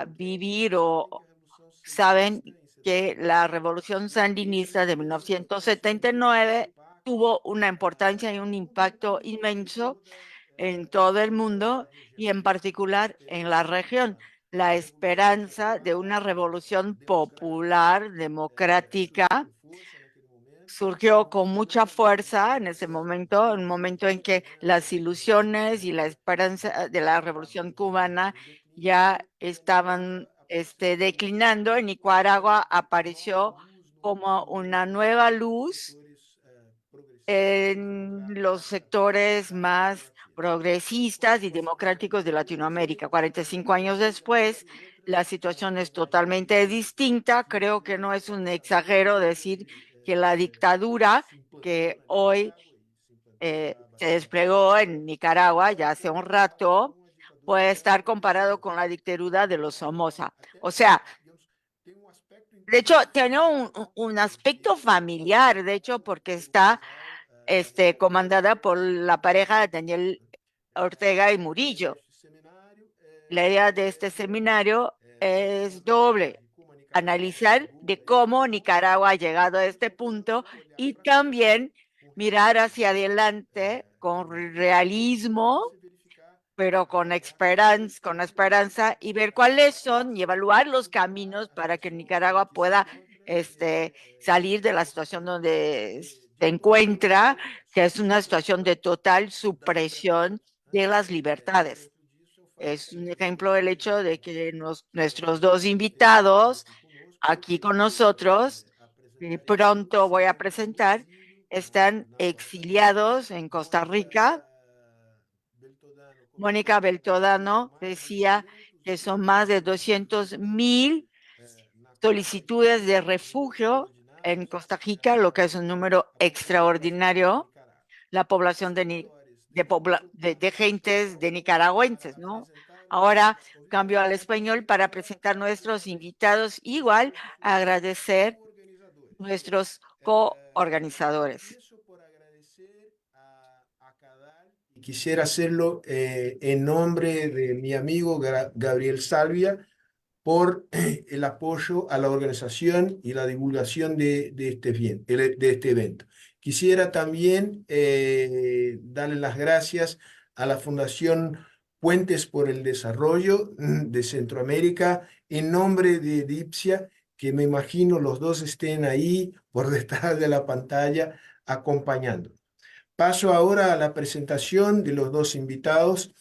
vivir o saben que la revolución sandinista de 1979 tuvo una importancia y un impacto inmenso en todo el mundo y en particular en la región. La esperanza de una revolución popular, democrática, surgió con mucha fuerza en ese momento, un momento en que las ilusiones y la esperanza de la revolución cubana ya estaban declinando. En Nicaragua apareció como una nueva luz en los sectores más progresistas y democráticos de Latinoamérica. 45 años después, la situación es totalmente distinta. Creo que no es un exagero decir que la dictadura que hoy se desplegó en Nicaragua ya hace un rato puede estar comparado con la dictadura de los Somoza. O sea, de hecho, tiene un aspecto familiar, de hecho, porque está comandada por la pareja de Daniel Ortega y Murillo. La idea de este seminario es doble: analizar de cómo Nicaragua ha llegado a este punto y también mirar hacia adelante con realismo, pero con esperanza, y ver cuáles son y evaluar los caminos para que Nicaragua pueda salir de la situación donde se encuentra, que es una situación de total supresión de las libertades. Es un ejemplo el hecho de que nuestros dos invitados aquí con nosotros, que pronto voy a presentar, están exiliados en Costa Rica. Mónica Beltodano decía que son más de 200,000 solicitudes de refugio en Costa Rica, lo que es un número extraordinario. La población de gentes de nicaragüenses, ¿no? Ahora cambio al español para presentar nuestros invitados, igual agradecer nuestros coorganizadores. Quisiera hacerlo en nombre de mi amigo Gabriel Salvia por el apoyo a la organización y la divulgación de este evento. Quisiera también darle las gracias a la Fundación Puentes por el Desarrollo de Centroamérica en nombre de Dipsia, que me imagino los dos estén ahí por detrás de la pantalla acompañando. Paso ahora a la presentación de los dos invitados.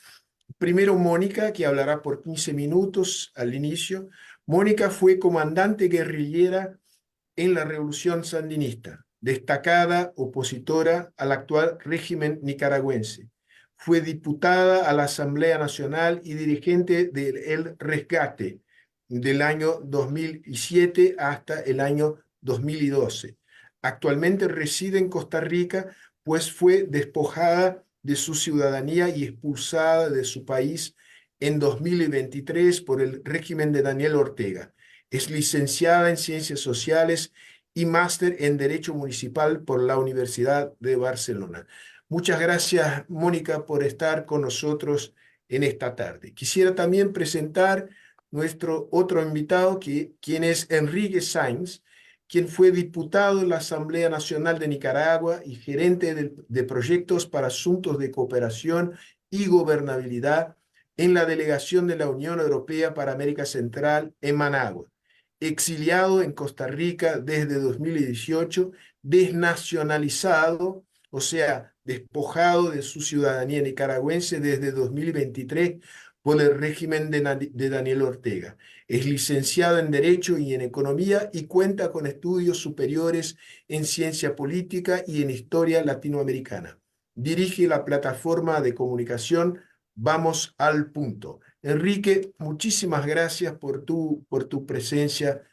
Primero Mónica, que hablará por 15 minutos al inicio. Mónica fue comandante guerrillera en la Revolución Sandinista, destacada opositora al actual régimen nicaragüense. Fue diputada a la Asamblea Nacional y dirigente del El Rescate del año 2007 hasta el año 2012. Actualmente reside en Costa Rica, pues fue despojada de su ciudadanía y expulsada de su país en 2023 por el régimen de Daniel Ortega. Es licenciada en Ciencias Sociales y máster en Derecho Municipal por la Universidad de Barcelona. Muchas gracias, Mónica, por estar con nosotros en esta tarde. Quisiera también presentar nuestro otro invitado, quien es Enrique Sáenz, quien fue diputado en la Asamblea Nacional de Nicaragua y gerente de proyectos para asuntos de cooperación y gobernabilidad en la delegación de la Unión Europea para América Central en Managua. Exiliado en Costa Rica desde 2018, desnacionalizado, o sea, despojado de su ciudadanía nicaragüense desde 2023 por el régimen de Daniel Ortega. Es licenciado en Derecho y en Economía y cuenta con estudios superiores en Ciencia Política y en Historia Latinoamericana. Dirige la plataforma de comunicación Vamos al Punto. Enrique, muchísimas gracias por tu presencia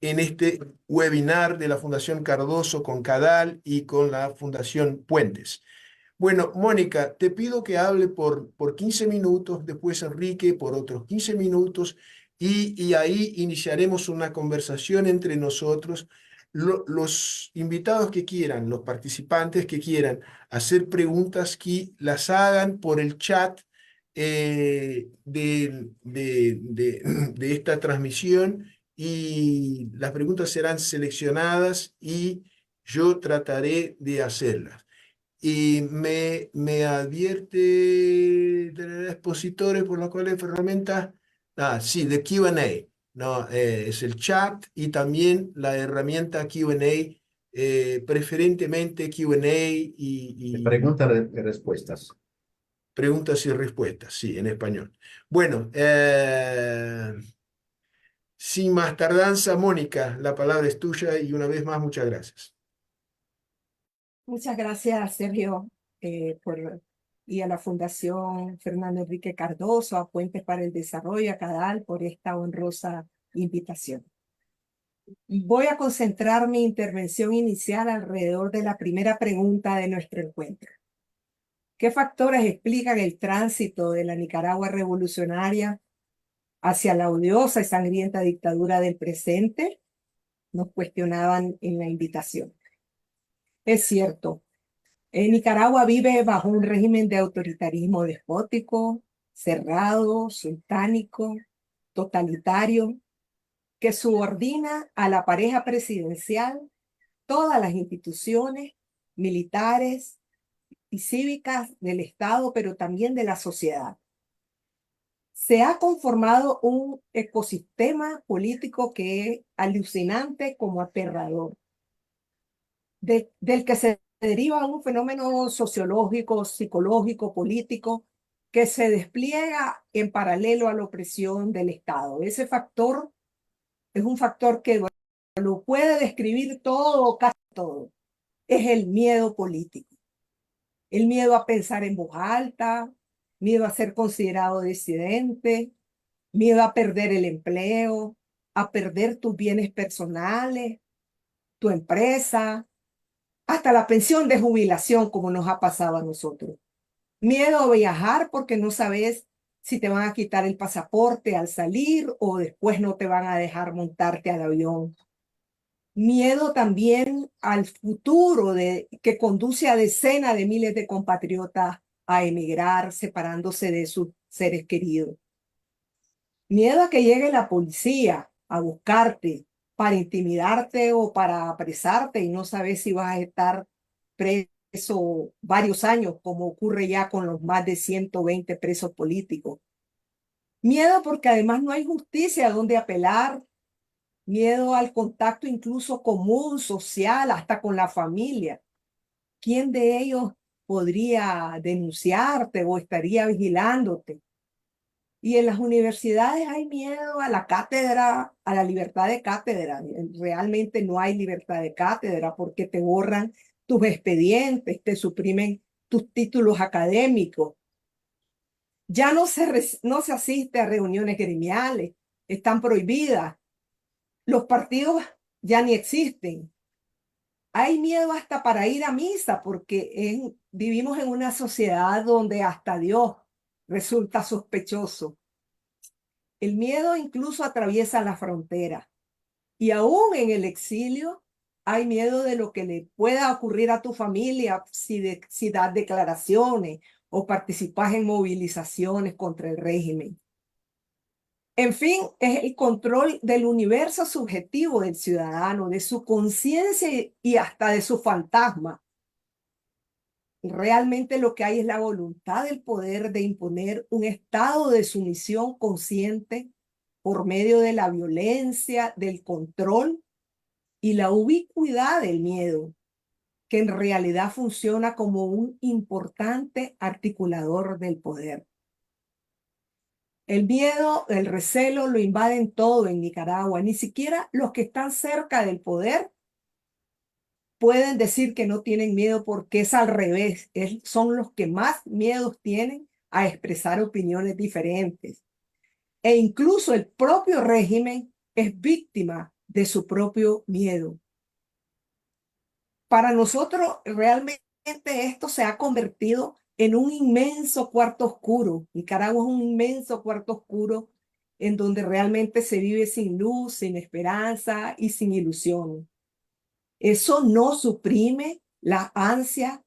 en este webinar de la Fundación Cardoso con CADAL y con la Fundación Puentes. Bueno, Mónica, te pido que hable por 15 minutos, después Enrique por otros 15 minutos y ahí iniciaremos una conversación entre nosotros. Los invitados que quieran, los participantes que quieran hacer preguntas, que las hagan por el chat de esta transmisión y las preguntas serán seleccionadas y yo trataré de hacerlas. Y me advierte de los expositores por las cuales herramientas, sí, de Q&A, no, es el chat y también la herramienta Q&A, preferentemente Q&A y Preguntas y respuestas. preguntas y respuestas, sí, en español. Bueno, sin más tardanza, Mónica, la palabra es tuya y una vez más, muchas gracias. Muchas gracias, Sergio, y a la Fundación Fernando Enrique Cardoso, a Puentes para el Desarrollo, a CADAL, por esta honrosa invitación. Voy a concentrar mi intervención inicial alrededor de la primera pregunta de nuestro encuentro. ¿Qué factores explican el tránsito de la Nicaragua revolucionaria hacia la odiosa y sangrienta dictadura del presente? Nos cuestionaban en la invitación. Es cierto, Nicaragua vive bajo un régimen de autoritarismo despótico, cerrado, sultánico, totalitario, que subordina a la pareja presidencial todas las instituciones militares y cívicas del Estado, pero también de la sociedad. Se ha conformado un ecosistema político que es alucinante como aterrador, del que se deriva un fenómeno sociológico, psicológico, político, que se despliega en paralelo a la opresión del Estado. Ese factor es un factor que lo puede describir todo o casi todo. Es el miedo político. El miedo a pensar en voz alta, miedo a ser considerado disidente, miedo a perder el empleo, a perder tus bienes personales, tu empresa, hasta la pensión de jubilación, como nos ha pasado a nosotros. Miedo a viajar porque no sabes si te van a quitar el pasaporte al salir o después no te van a dejar montarte al avión. Miedo también al futuro que conduce a decenas de miles de compatriotas a emigrar, separándose de sus seres queridos. Miedo a que llegue la policía a buscarte para intimidarte o para apresarte y no sabes si vas a estar preso varios años, como ocurre ya con los más de 120 presos políticos. Miedo porque además no hay justicia a donde apelar. Miedo al contacto incluso común, social, hasta con la familia. ¿Quién de ellos podría denunciarte o estaría vigilándote? Y en las universidades hay miedo a la cátedra, a la libertad de cátedra. Realmente no hay libertad de cátedra porque te borran tus expedientes, te suprimen tus títulos académicos. Ya no se asiste a reuniones gremiales, están prohibidas. Los partidos ya ni existen. Hay miedo hasta para ir a misa porque vivimos en una sociedad donde hasta Dios resulta sospechoso. El miedo incluso atraviesa la frontera y aún en el exilio hay miedo de lo que le pueda ocurrir a tu familia si das declaraciones o participas en movilizaciones contra el régimen. En fin, es el control del universo subjetivo del ciudadano, de su conciencia y hasta de su fantasma. Realmente lo que hay es la voluntad del poder de imponer un estado de sumisión consciente por medio de la violencia, del control y la ubicuidad del miedo, que en realidad funciona como un importante articulador del poder. El miedo, el recelo lo invaden todo en Nicaragua. Ni siquiera los que están cerca del poder pueden decir que no tienen miedo porque es al revés. Son los que más miedos tienen a expresar opiniones diferentes. E incluso el propio régimen es víctima de su propio miedo. Para nosotros realmente esto se ha convertido en un inmenso cuarto oscuro. Nicaragua es un inmenso cuarto oscuro en donde realmente se vive sin luz, sin esperanza y sin ilusión. Eso no suprime la ansia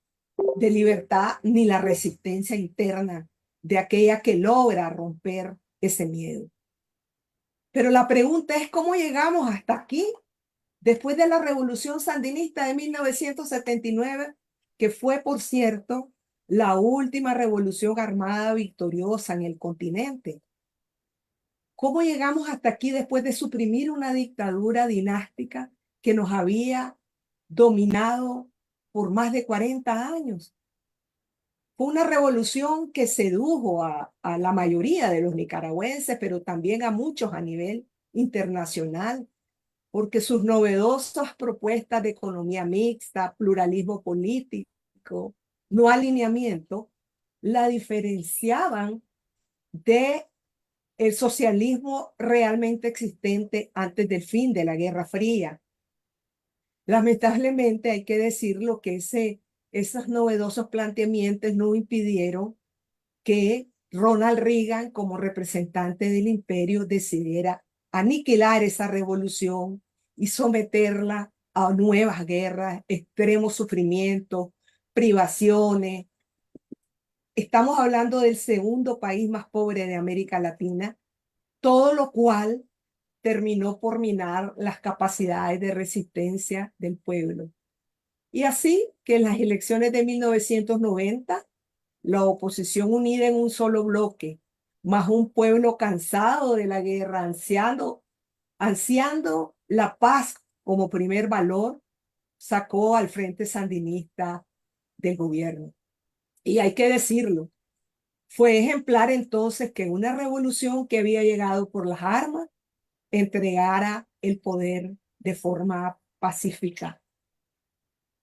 de libertad ni la resistencia interna de aquella que logra romper ese miedo. Pero la pregunta es, ¿cómo llegamos hasta aquí? Después de la Revolución Sandinista de 1979, que fue, por cierto, la última revolución armada victoriosa en el continente. ¿Cómo llegamos hasta aquí después de suprimir una dictadura dinástica que nos había dominado por más de 40 años? Fue una revolución que sedujo a la mayoría de los nicaragüenses, pero también a muchos a nivel internacional, porque sus novedosas propuestas de economía mixta, pluralismo político, no alineamiento, la diferenciaban de el socialismo realmente existente antes del fin de la Guerra Fría. Lamentablemente hay que decirlo que esos novedosos planteamientos no impidieron que Ronald Reagan, como representante del imperio, decidiera aniquilar esa revolución y someterla a nuevas guerras, extremos sufrimientos, privaciones. Estamos hablando del segundo país más pobre de América Latina, todo lo cual terminó por minar las capacidades de resistencia del pueblo. Y así que en las elecciones de 1990, la oposición unida en un solo bloque, más un pueblo cansado de la guerra, ansiando la paz como primer valor, sacó al Frente Sandinista del gobierno. Y hay que decirlo, fue ejemplar entonces que una revolución que había llegado por las armas entregara el poder de forma pacífica.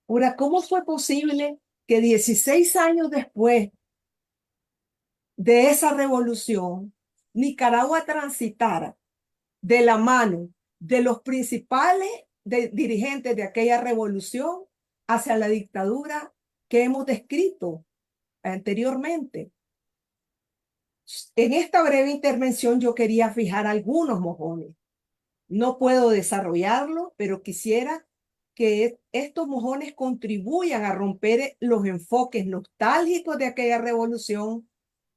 Ahora, ¿cómo fue posible que 16 años después de esa revolución, Nicaragua transitara de la mano de los principales dirigentes de aquella revolución hacia la dictadura que hemos descrito anteriormente? En esta breve intervención yo quería fijar algunos mojones. No puedo desarrollarlo, pero quisiera que estos mojones contribuyan a romper los enfoques nostálgicos de aquella revolución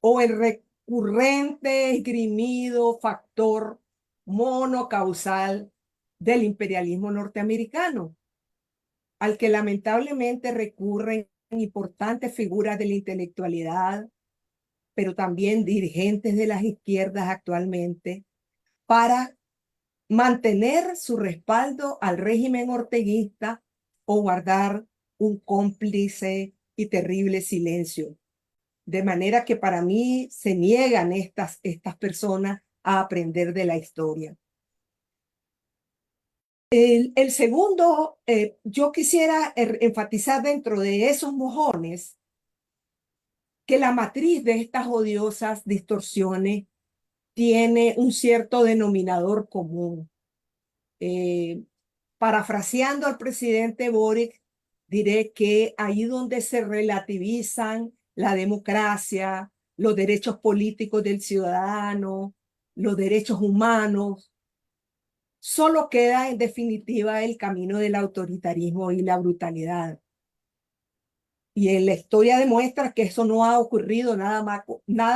o el recurrente, esgrimido factor monocausal del imperialismo norteamericano, al que lamentablemente recurren importantes figuras de la intelectualidad, pero también dirigentes de las izquierdas actualmente, para mantener su respaldo al régimen orteguista o guardar un cómplice y terrible silencio. De manera que para mí se niegan estas personas a aprender de la historia. El segundo, yo quisiera enfatizar dentro de esos mojones que la matriz de estas odiosas distorsiones tiene un cierto denominador común. Parafraseando al presidente Boric, diré que ahí donde se relativizan la democracia, los derechos políticos del ciudadano, los derechos humanos, solo queda en definitiva el camino del autoritarismo y la brutalidad. Y en la historia demuestra que eso no ha ocurrido nada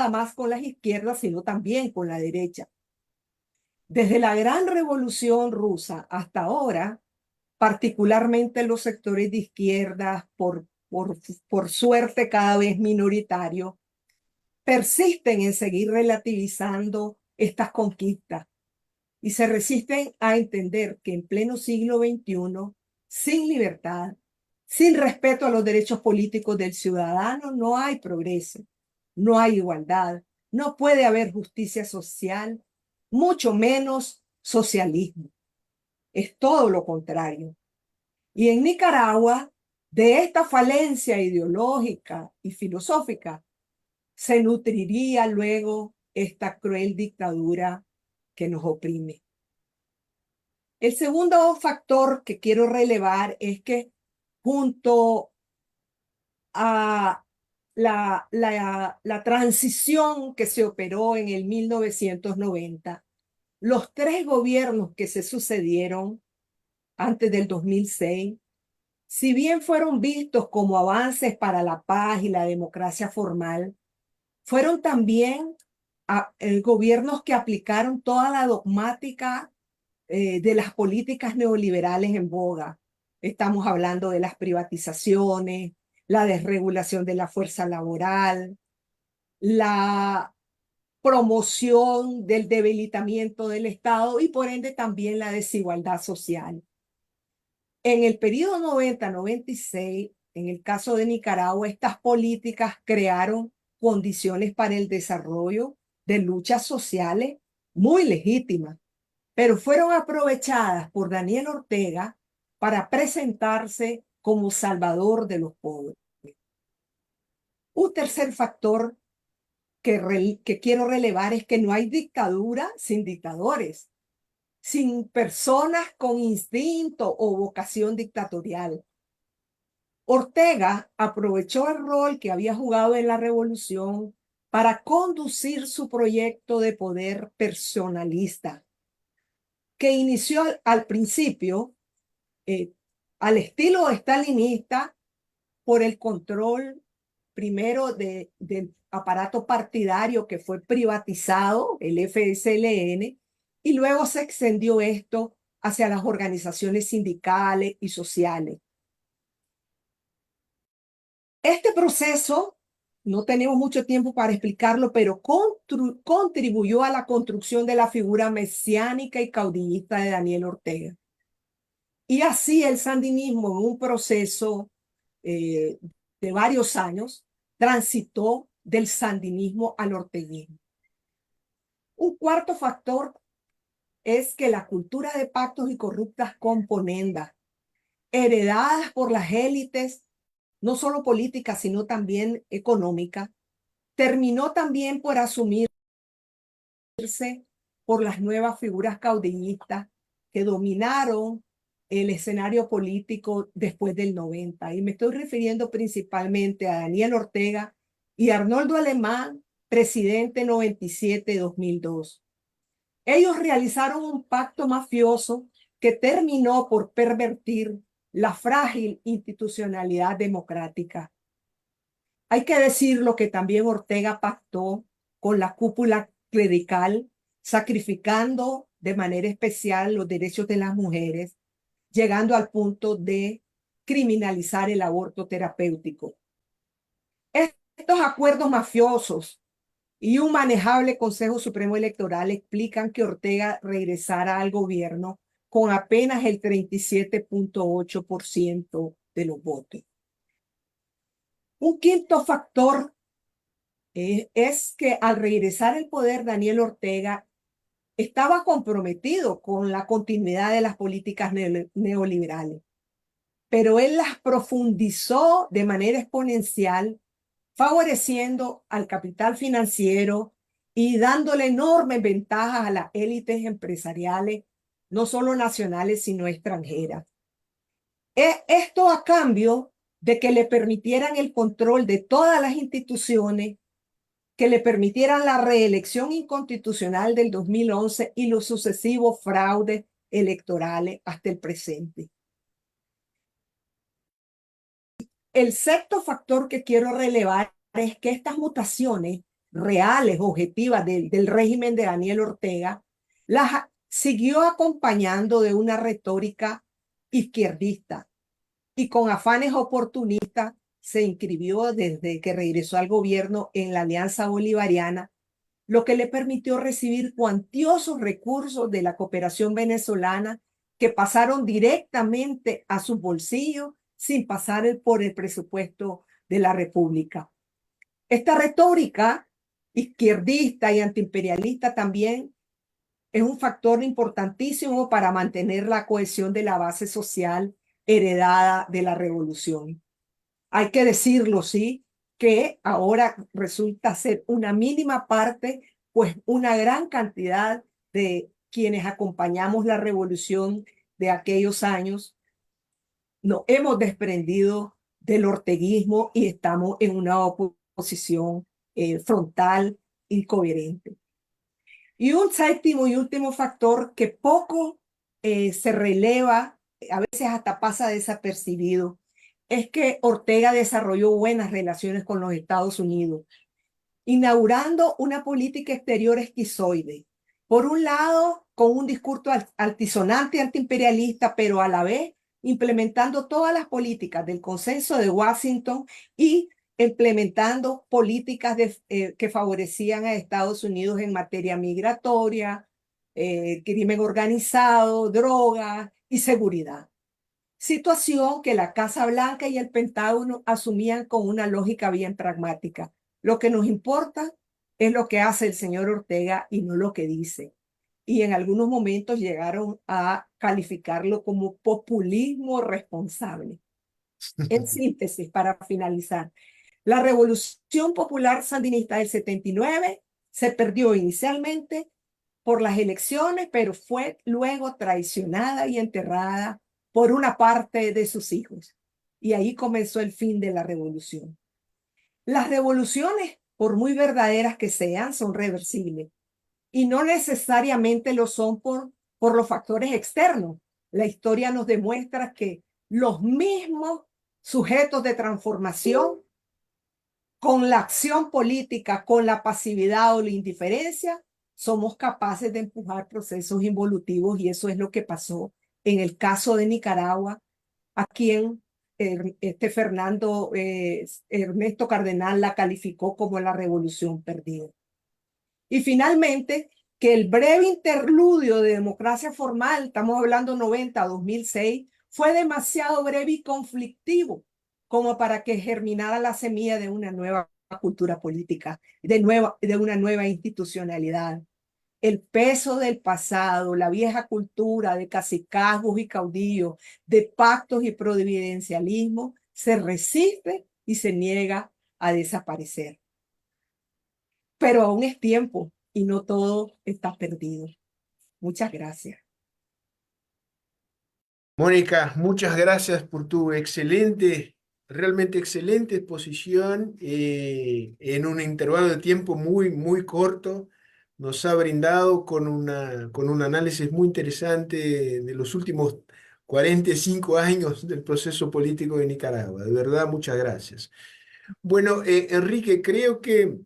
más con las izquierdas, sino también con la derecha. Desde la gran revolución rusa hasta ahora, particularmente los sectores de izquierda, por suerte cada vez minoritario, persisten en seguir relativizando estas conquistas y se resisten a entender que en pleno siglo XXI, sin libertad, sin respeto a los derechos políticos del ciudadano, no hay progreso, no hay igualdad, no puede haber justicia social, mucho menos socialismo. Es todo lo contrario. Y en Nicaragua, de esta falencia ideológica y filosófica, se nutriría luego esta cruel dictadura que nos oprime. El segundo factor que quiero relevar es que junto a la transición que se operó en el 1990, los tres gobiernos que se sucedieron antes del 2006, si bien fueron vistos como avances para la paz y la democracia formal, fueron también gobiernos que aplicaron toda la dogmática de las políticas neoliberales en boga. Estamos hablando de las privatizaciones, la desregulación de la fuerza laboral, la promoción del debilitamiento del Estado y por ende también la desigualdad social. En el periodo 90-96, en el caso de Nicaragua, estas políticas crearon condiciones para el desarrollo de luchas sociales muy legítimas, pero fueron aprovechadas por Daniel Ortega para presentarse como salvador de los pobres. Un tercer factor que quiero relevar es que no hay dictadura sin dictadores, sin personas con instinto o vocación dictatorial. Ortega aprovechó el rol que había jugado en la revolución para conducir su proyecto de poder personalista, que inició al principio al estilo estalinista por el control primero del aparato partidario que fue privatizado, el FSLN, y luego se extendió esto hacia las organizaciones sindicales y sociales. Este proceso, no tenemos mucho tiempo para explicarlo, pero contribuyó a la construcción de la figura mesiánica y caudillista de Daniel Ortega. Y así el sandinismo, en un proceso de varios años, transitó del sandinismo al orteguismo. Un cuarto factor es que la cultura de pactos y corruptas componendas, heredadas por las élites, no solo políticas, sino también económicas, terminó también por asumirse por las nuevas figuras caudillistas que dominaron el escenario político después del 90. Y me estoy refiriendo principalmente a Daniel Ortega y Arnoldo Alemán, presidente 97-2002. Ellos realizaron un pacto mafioso que terminó por pervertir la frágil institucionalidad democrática. Hay que decirlo que también Ortega pactó con la cúpula clerical, sacrificando de manera especial los derechos de las mujeres, llegando al punto de criminalizar el aborto terapéutico. Estos acuerdos mafiosos y un manejable Consejo Supremo Electoral explican que Ortega regresara al gobierno con apenas el 37.8% de los votos. Un quinto factor es que al regresar al poder, Daniel Ortega estaba comprometido con la continuidad de las políticas neoliberales, pero él las profundizó de manera exponencial, favoreciendo al capital financiero y dándole enormes ventajas a las élites empresariales, no solo nacionales, sino extranjeras. Esto a cambio de que le permitieran el control de todas las instituciones, que le permitieran la reelección inconstitucional del 2011 y los sucesivos fraudes electorales hasta el presente. El sexto factor que quiero relevar es que estas mutaciones reales, objetivas del régimen de Daniel Ortega, las siguió acompañando de una retórica izquierdista y con afanes oportunistas se inscribió desde que regresó al gobierno en la Alianza Bolivariana, lo que le permitió recibir cuantiosos recursos de la cooperación venezolana que pasaron directamente a sus bolsillos sin pasar por el presupuesto de la República. Esta retórica izquierdista y antiimperialista también es un factor importantísimo para mantener la cohesión de la base social heredada de la revolución. Hay que decirlo, sí, que ahora resulta ser una mínima parte, pues una gran cantidad de quienes acompañamos la revolución de aquellos años nos hemos desprendido del orteguismo y estamos en una oposición frontal y coherente. Y un séptimo y último factor que poco se releva, a veces hasta pasa desapercibido, es que Ortega desarrolló buenas relaciones con los Estados Unidos inaugurando una política exterior esquizoide. Por un lado, con un discurso altisonante y antiimperialista, pero a la vez implementando todas las políticas del Consenso de Washington y implementando políticas que favorecían a Estados Unidos en materia migratoria, crimen organizado, drogas y seguridad. Situación que la Casa Blanca y el Pentágono asumían con una lógica bien pragmática. Lo que nos importa es lo que hace el señor Ortega y no lo que dice. Y en algunos momentos llegaron a calificarlo como populismo responsable. En síntesis, para finalizar, la Revolución Popular Sandinista del 79 se perdió inicialmente por las elecciones, pero fue luego traicionada y enterrada por una parte de sus hijos. Y ahí comenzó el fin de la revolución. Las revoluciones, por muy verdaderas que sean, son reversibles y no necesariamente lo son por los factores externos. La historia nos demuestra que los mismos sujetos de transformación, con la acción política, con la pasividad o la indiferencia, somos capaces de empujar procesos involutivos, y eso es lo que pasó en el caso de Nicaragua, a quien Ernesto Cardenal la calificó como la revolución perdida. Y finalmente, que el breve interludio de democracia formal, estamos hablando 90 a 2006, fue demasiado breve y conflictivo como para que germinara la semilla de una nueva cultura política, de una nueva institucionalidad. El peso del pasado, la vieja cultura de cacicazgos y caudillos, de pactos y providencialismo, se resiste y se niega a desaparecer. Pero aún es tiempo y no todo está perdido. Muchas gracias. Mónica, muchas gracias por tu realmente excelente exposición en un intervalo de tiempo muy corto. Nos ha brindado con un análisis muy interesante de los últimos 45 años del proceso político de Nicaragua. De verdad, muchas gracias. Bueno, Enrique, creo que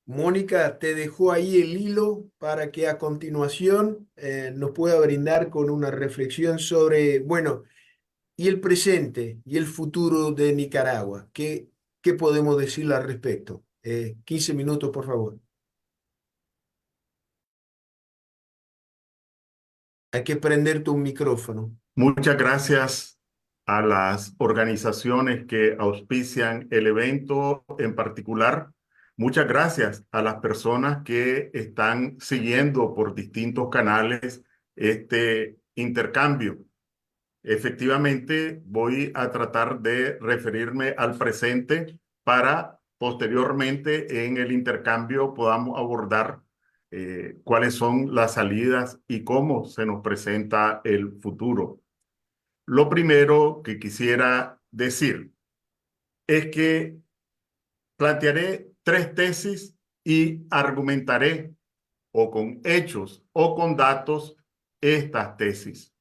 Mónica te dejó ahí el hilo para que a continuación nos pueda brindar con una reflexión sobre, bueno, y el presente y el futuro de Nicaragua. ¿Qué podemos decirle al respecto? 15 minutos, por favor. Hay que prender tu micrófono. Muchas gracias a las organizaciones que auspician el evento en particular. Muchas gracias a las personas que están siguiendo por distintos canales este intercambio. Efectivamente, voy a tratar de referirme al presente para posteriormente en el intercambio podamos abordar cuáles son las salidas y cómo se nos presenta el futuro. Lo primero que quisiera decir es que plantearé tres tesis y argumentaré o con hechos o con datos estas tesis.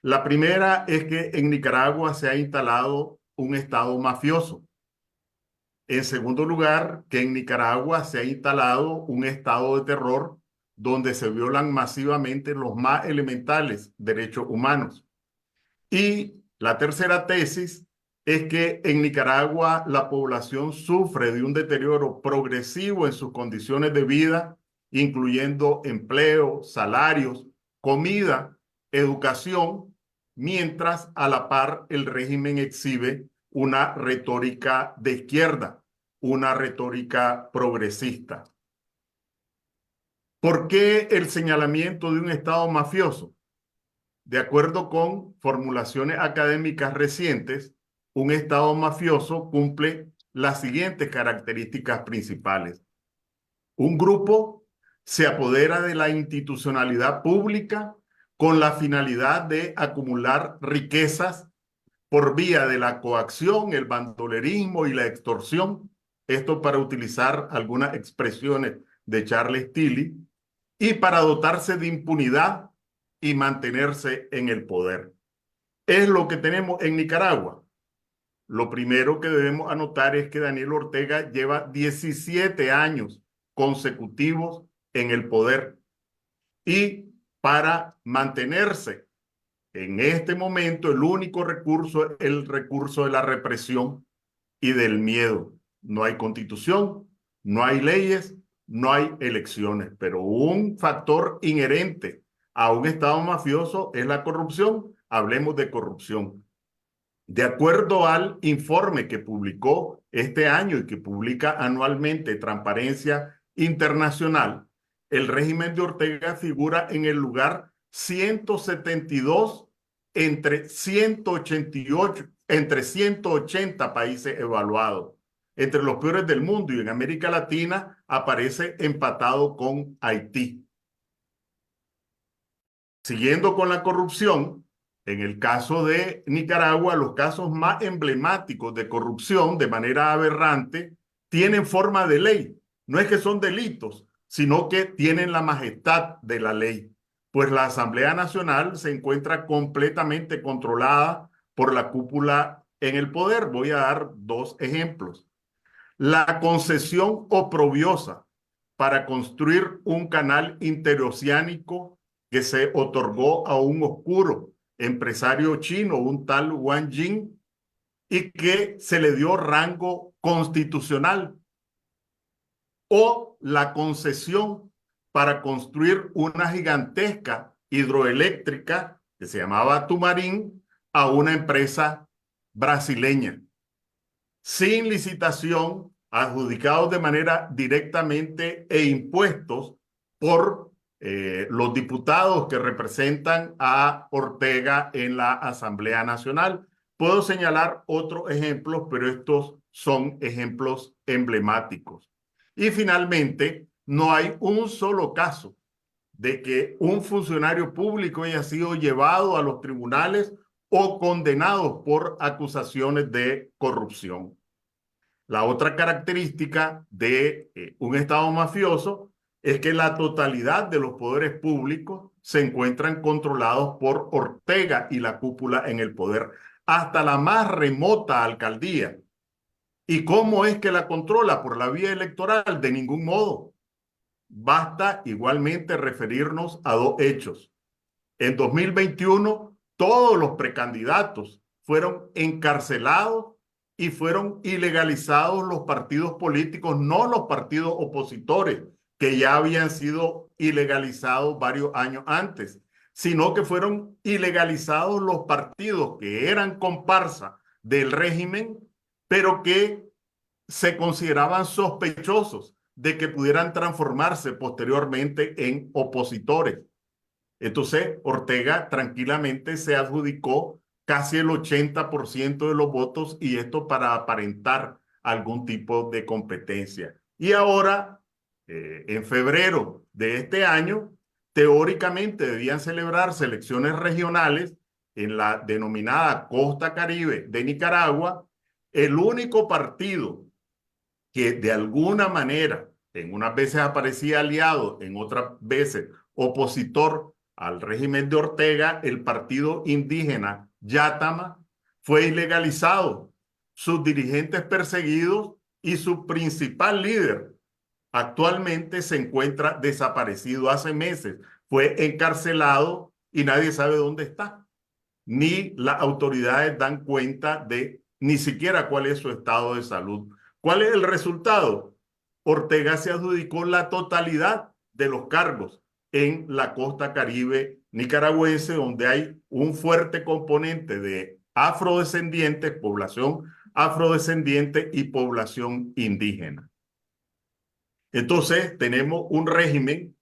La primera es que en Nicaragua se ha instalado un Estado mafioso. En segundo lugar, que en Nicaragua se ha instalado un estado de terror donde se violan masivamente los más elementales derechos humanos. Y la tercera tesis es que en Nicaragua la población sufre de un deterioro progresivo en sus condiciones de vida, incluyendo empleo, salarios, comida, educación, mientras a la par el régimen exhibe una retórica de izquierda, una retórica progresista. ¿Por qué el señalamiento de un Estado mafioso? De acuerdo con formulaciones académicas recientes, un Estado mafioso cumple las siguientes características principales. Un grupo se apodera de la institucionalidad pública con la finalidad de acumular riquezas por vía de la coacción, el bandolerismo y la extorsión. Esto para utilizar algunas expresiones de Charles Tilly, y para dotarse de impunidad y mantenerse en el poder. Es lo que tenemos en Nicaragua. lo primero que debemos anotar es que Daniel Ortega lleva 17 años consecutivos en el poder y para mantenerse en este momento el único recurso es el recurso de la represión y del miedo. No hay constitución, no hay leyes, no hay elecciones, pero un factor inherente a un Estado mafioso es la corrupción. Hablemos de corrupción. De acuerdo al informe que publicó este año y que publica anualmente Transparencia Internacional, el régimen de Ortega figura en el lugar 172 entre 188, entre 180 países evaluados. Entre los peores del mundo, y en América Latina aparece empatado con Haití. Siguiendo con la corrupción, en el caso de Nicaragua, los casos más emblemáticos de corrupción de manera aberrante tienen forma de ley. No es que son delitos, sino que tienen la majestad de la ley. Pues la Asamblea Nacional se encuentra completamente controlada por la cúpula en el poder. Voy a dar dos ejemplos. La concesión oprobiosa para construir un canal interoceánico que se otorgó a un oscuro empresario chino, un tal Wang Jing, y que se le dio rango constitucional. O la concesión para construir una gigantesca hidroeléctrica que se llamaba Tumarín a una empresa brasileña, sin licitación, adjudicados de manera directamente e impuestos por los diputados que representan a Ortega en la Asamblea Nacional. Puedo señalar otros ejemplos, pero estos son ejemplos emblemáticos. Y finalmente, no hay un solo caso de que un funcionario público haya sido llevado a los tribunales o condenados por acusaciones de corrupción. La otra característica de un Estado mafioso es que la totalidad de los poderes públicos se encuentran controlados por Ortega y la cúpula en el poder, hasta la más remota alcaldía. ¿Y cómo es que la controla? ¿Por la vía electoral? De ningún modo. Basta igualmente referirnos a dos hechos. En 2021, todos los precandidatos fueron encarcelados y fueron ilegalizados los partidos políticos, no los partidos opositores, que ya habían sido ilegalizados varios años antes, sino que fueron ilegalizados los partidos que eran comparsa del régimen, pero que se consideraban sospechosos de que pudieran transformarse posteriormente en opositores. Entonces, Ortega tranquilamente se adjudicó casi el 80% de los votos, y esto para aparentar algún tipo de competencia. Y ahora, en febrero de este año, teóricamente debían celebrarse elecciones regionales en la denominada Costa Caribe de Nicaragua. El único partido que de alguna manera, en unas veces aparecía aliado, en otras veces opositor al régimen de Ortega, el partido indígena Yátama, fue ilegalizado, sus dirigentes perseguidos y su principal líder actualmente se encuentra desaparecido. Hace meses fue encarcelado y nadie sabe dónde está. Ni las autoridades dan cuenta de ni siquiera cuál es su estado de salud. ¿Cuál es el resultado? Ortega se adjudicó la totalidad de los cargos en la costa caribe nicaragüense, donde hay un fuerte componente de afrodescendientes, población afrodescendiente y población indígena. Entonces, tenemos un régimen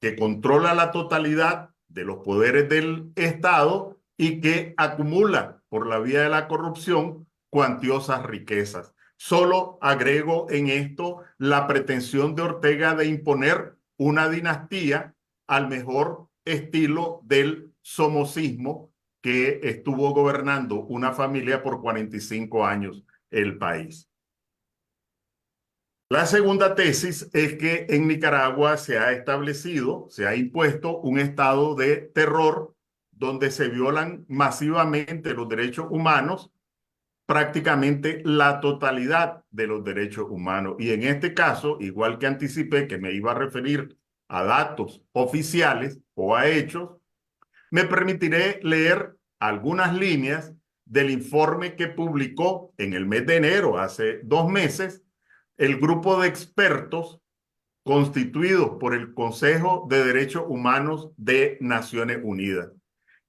que controla la totalidad de los poderes del Estado y que acumula por la vía de la corrupción cuantiosas riquezas. Solo agrego en esto la pretensión de Ortega de imponer una dinastía al mejor estilo del somocismo, que estuvo gobernando una familia por 45 años el país. La segunda tesis es que en Nicaragua se ha establecido, se ha impuesto un estado de terror donde se violan masivamente los derechos humanos prácticamente la totalidad de los derechos humanos. Y en este caso, igual que anticipé que me iba a referir a datos oficiales o a hechos, me permitiré leer algunas líneas del informe que publicó en el mes de enero, hace 2 meses, el grupo de expertos constituidos por el Consejo de Derechos Humanos de Naciones Unidas.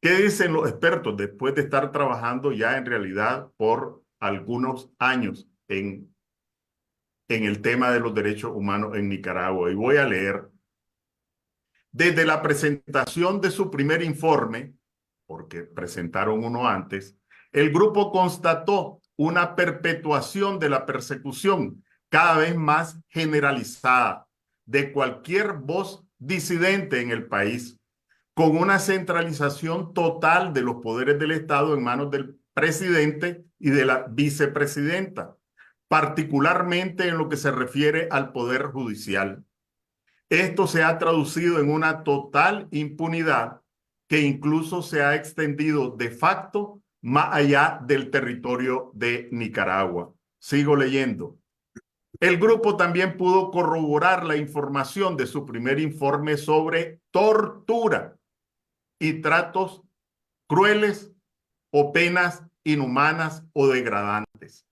¿Qué dicen los expertos después de estar trabajando ya en realidad por algunos años en el tema de los derechos humanos en Nicaragua? Y voy a leer. Desde la presentación de su primer informe, porque presentaron uno antes, el grupo constató una perpetuación de la persecución cada vez más generalizada de cualquier voz disidente en el país, con una centralización total de los poderes del Estado en manos del presidente y de la vicepresidenta, particularmente en lo que se refiere al poder judicial. Esto se ha traducido en una total impunidad que incluso se ha extendido de facto más allá del territorio de Nicaragua. Sigo leyendo. El grupo también pudo corroborar la información de su primer informe sobre tortura y tratos crueles o penas inhumanas o degradantes.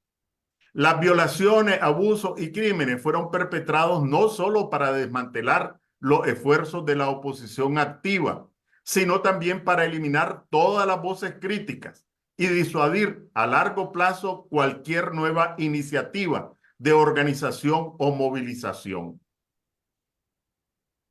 Las violaciones, abusos y crímenes fueron perpetrados no solo para desmantelar los esfuerzos de la oposición activa, sino también para eliminar todas las voces críticas y disuadir a largo plazo cualquier nueva iniciativa de organización o movilización.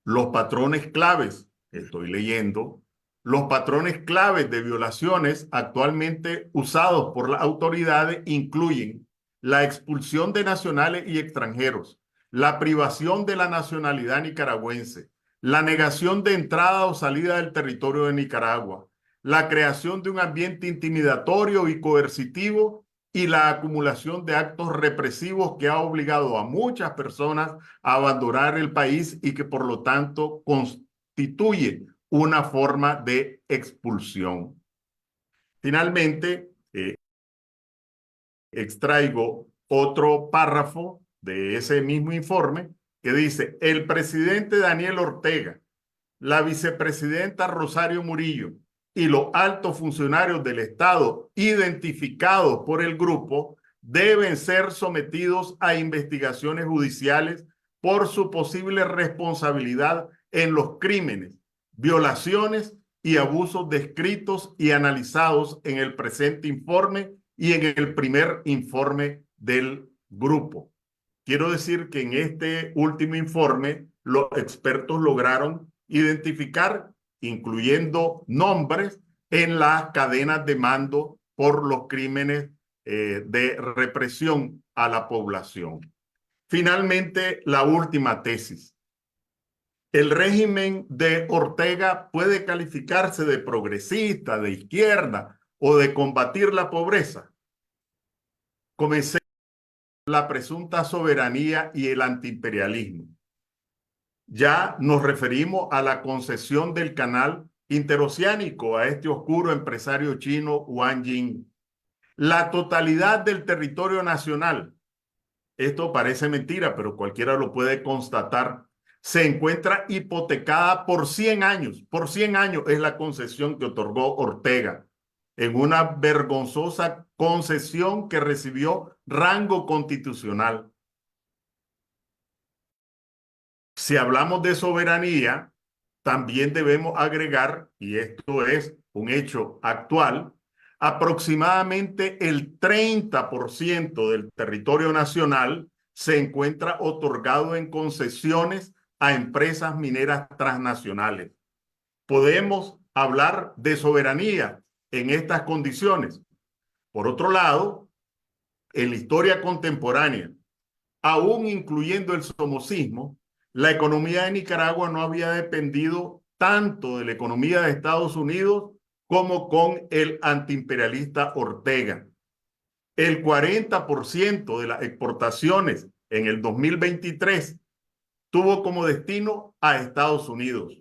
Los patrones claves, estoy leyendo, los patrones claves de violaciones actualmente usados por las autoridades incluyen la expulsión de nacionales y extranjeros, la privación de la nacionalidad nicaragüense, la negación de entrada o salida del territorio de Nicaragua, la creación de un ambiente intimidatorio y coercitivo y la acumulación de actos represivos que ha obligado a muchas personas a abandonar el país y que por lo tanto constituye una forma de expulsión. Finalmente, extraigo otro párrafo de ese mismo informe que dice: el presidente Daniel Ortega, la vicepresidenta Rosario Murillo y los altos funcionarios del Estado identificados por el grupo deben ser sometidos a investigaciones judiciales por su posible responsabilidad en los crímenes, violaciones y abusos descritos y analizados en el presente informe y en el primer informe del grupo. Quiero decir que en este último informe los expertos lograron identificar, incluyendo nombres, en las cadenas de mando por los crímenes de represión a la población. Finalmente, la última tesis. El régimen de Ortega puede calificarse de progresista, de izquierda o de combatir la pobreza. Comencé la presunta soberanía y el antiimperialismo. Ya nos referimos a la concesión del canal interoceánico a este oscuro empresario chino Wang Jing. La totalidad del territorio nacional, esto parece mentira, pero cualquiera lo puede constatar, se encuentra hipotecada por 100 años. Por 100 años es la concesión que otorgó Ortega, en una vergonzosa concesión que recibió rango constitucional. Si hablamos de soberanía, también debemos agregar, y esto es un hecho actual, aproximadamente el 30% del territorio nacional se encuentra otorgado en concesiones a empresas mineras transnacionales. Podemos hablar de soberanía en estas condiciones. Por otro lado, en la historia contemporánea, aún incluyendo el somocismo, la economía de Nicaragua no había dependido tanto de la economía de Estados Unidos como con el antiimperialista Ortega. El 40% de las exportaciones en el 2023 tuvo como destino a Estados Unidos.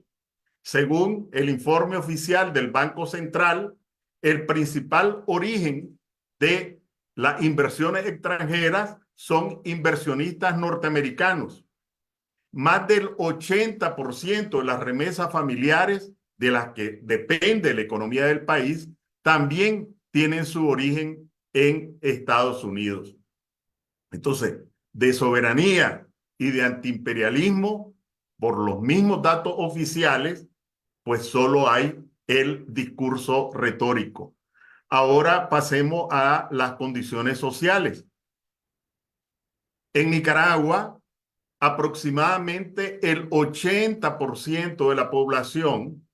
Según el informe oficial del Banco Central, el principal origen de las inversiones extranjeras son inversionistas norteamericanos. Más del 80% de las remesas familiares de las que depende la economía del país también tienen su origen en Estados Unidos. Entonces, de soberanía y de antiimperialismo, por los mismos datos oficiales, pues solo hay el discurso retórico. Ahora pasemos a las condiciones sociales. En Nicaragua, aproximadamente el 80% de la población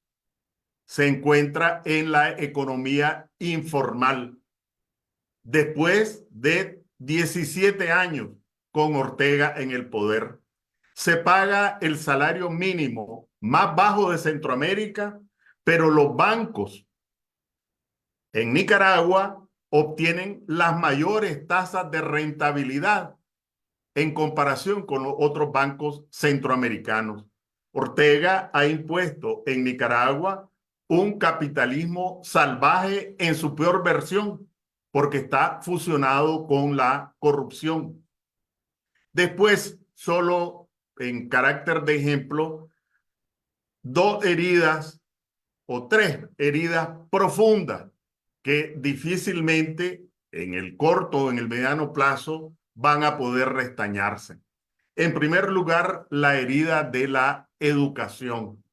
se encuentra en la economía informal. Después de 17 años con Ortega en el poder, se paga el salario mínimo más bajo de Centroamérica, pero los bancos en Nicaragua obtienen las mayores tasas de rentabilidad en comparación con los otros bancos centroamericanos. Ortega ha impuesto en Nicaragua un capitalismo salvaje en su peor versión, porque está fusionado con la corrupción. Después, solo en carácter de ejemplo, dos heridas o tres heridas profundas que difícilmente en el corto o en el mediano plazo van a poder restañarse. En primer lugar, la herida de la educación.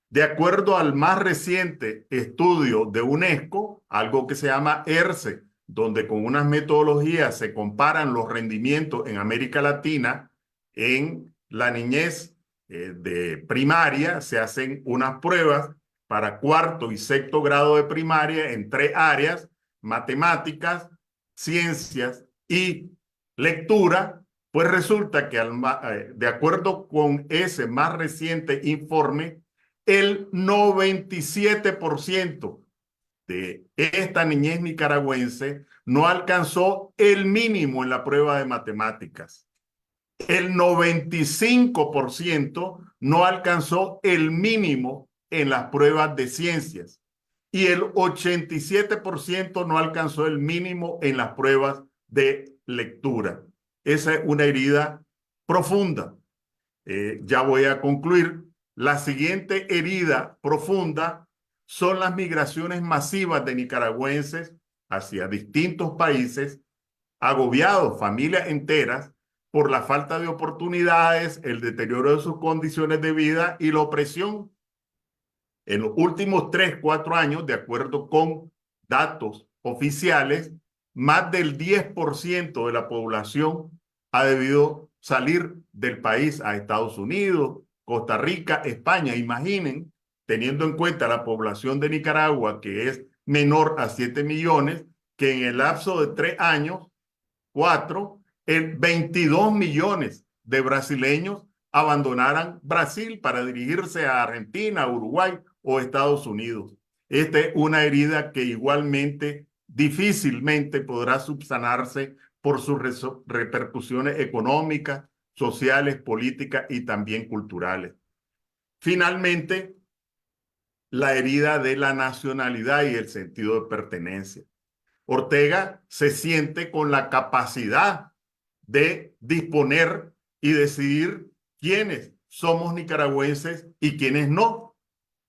De acuerdo al más reciente estudio de UNESCO, algo que se llama ERCE, donde con unas metodologías se comparan los rendimientos en América Latina en la niñez de primaria, se hacen unas pruebas para cuarto y sexto grado de primaria en tres áreas: matemáticas, ciencias y lectura. Pues resulta que de acuerdo con ese más reciente informe, el 97% de esta niñez nicaragüense no alcanzó el mínimo en la prueba de matemáticas. El 95% no alcanzó el mínimo en las pruebas de ciencias y el 87% no alcanzó el mínimo en las pruebas de lectura. Esa es una herida profunda. Ya voy a concluir. La siguiente herida profunda son las migraciones masivas de nicaragüenses hacia distintos países, agobiados, familias enteras, por la falta de oportunidades, el deterioro de sus condiciones de vida y la opresión. En los últimos 3, 4 años, de acuerdo con datos oficiales, más del 10% de la población ha debido salir del país a Estados Unidos, Costa Rica, España. Imaginen, teniendo en cuenta la población de Nicaragua, que es menor a 7 millones, que en el lapso de 3 años, 4, 22 millones de brasileños abandonaran Brasil para dirigirse a Argentina, Uruguay o Estados Unidos. Esta es una herida que igualmente difícilmente podrá subsanarse por sus repercusiones económicas, sociales, políticas y también culturales. Finalmente, la herida de la nacionalidad y el sentido de pertenencia. Ortega se siente con la capacidad de disponer y decidir quiénes somos nicaragüenses y quiénes no.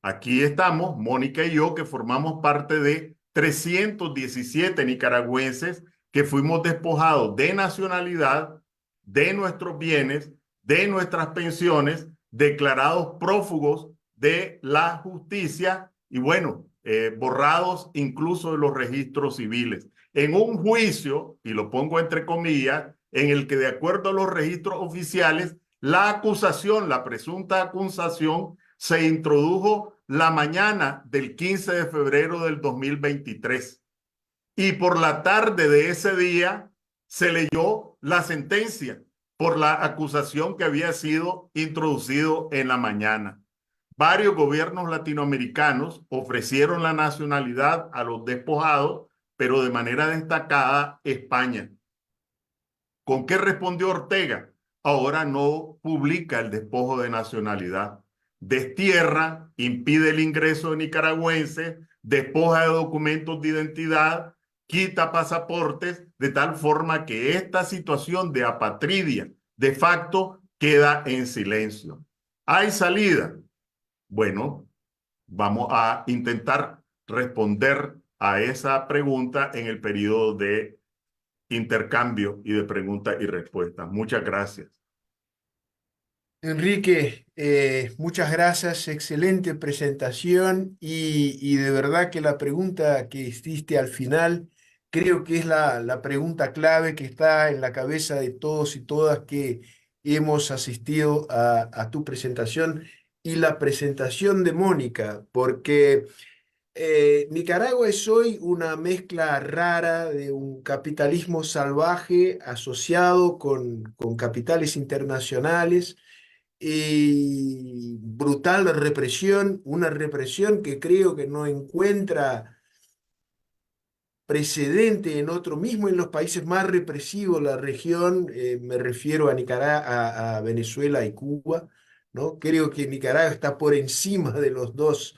Aquí estamos, Mónica y yo, que formamos parte de 317 nicaragüenses que fuimos despojados de nacionalidad, de nuestros bienes, de nuestras pensiones, declarados prófugos de la justicia y bueno, borrados incluso de los registros civiles. En un juicio, y lo pongo entre comillas, en el que de acuerdo a los registros oficiales, la acusación, la presunta acusación, se introdujo la mañana del 15 de febrero del 2023. Y por la tarde de ese día se leyó la sentencia por la acusación que había sido introducido en la mañana. Varios gobiernos latinoamericanos ofrecieron la nacionalidad a los despojados, pero de manera destacada España. ¿Con qué respondió Ortega? Ahora no publica el despojo de nacionalidad. Destierra, impide el ingreso de nicaragüenses, despoja de documentos de identidad, quita pasaportes de tal forma que esta situación de apatridia de facto queda en silencio. ¿Hay salida? Bueno, vamos a intentar responder a esa pregunta en el periodo de intercambio y de preguntas y respuestas. Muchas gracias. Enrique, muchas gracias, excelente presentación y de verdad que la pregunta que hiciste al final creo que es la pregunta clave que está en la cabeza de todos y todas que hemos asistido a tu presentación y la presentación de Mónica, porque Nicaragua es hoy una mezcla rara de un capitalismo salvaje asociado con capitales internacionales y brutal represión, una represión que creo que no encuentra precedente en otro, mismo en los países más represivos de la región, me refiero a Nicaragua, a Venezuela y Cuba, ¿no? Creo que Nicaragua está por encima de los dos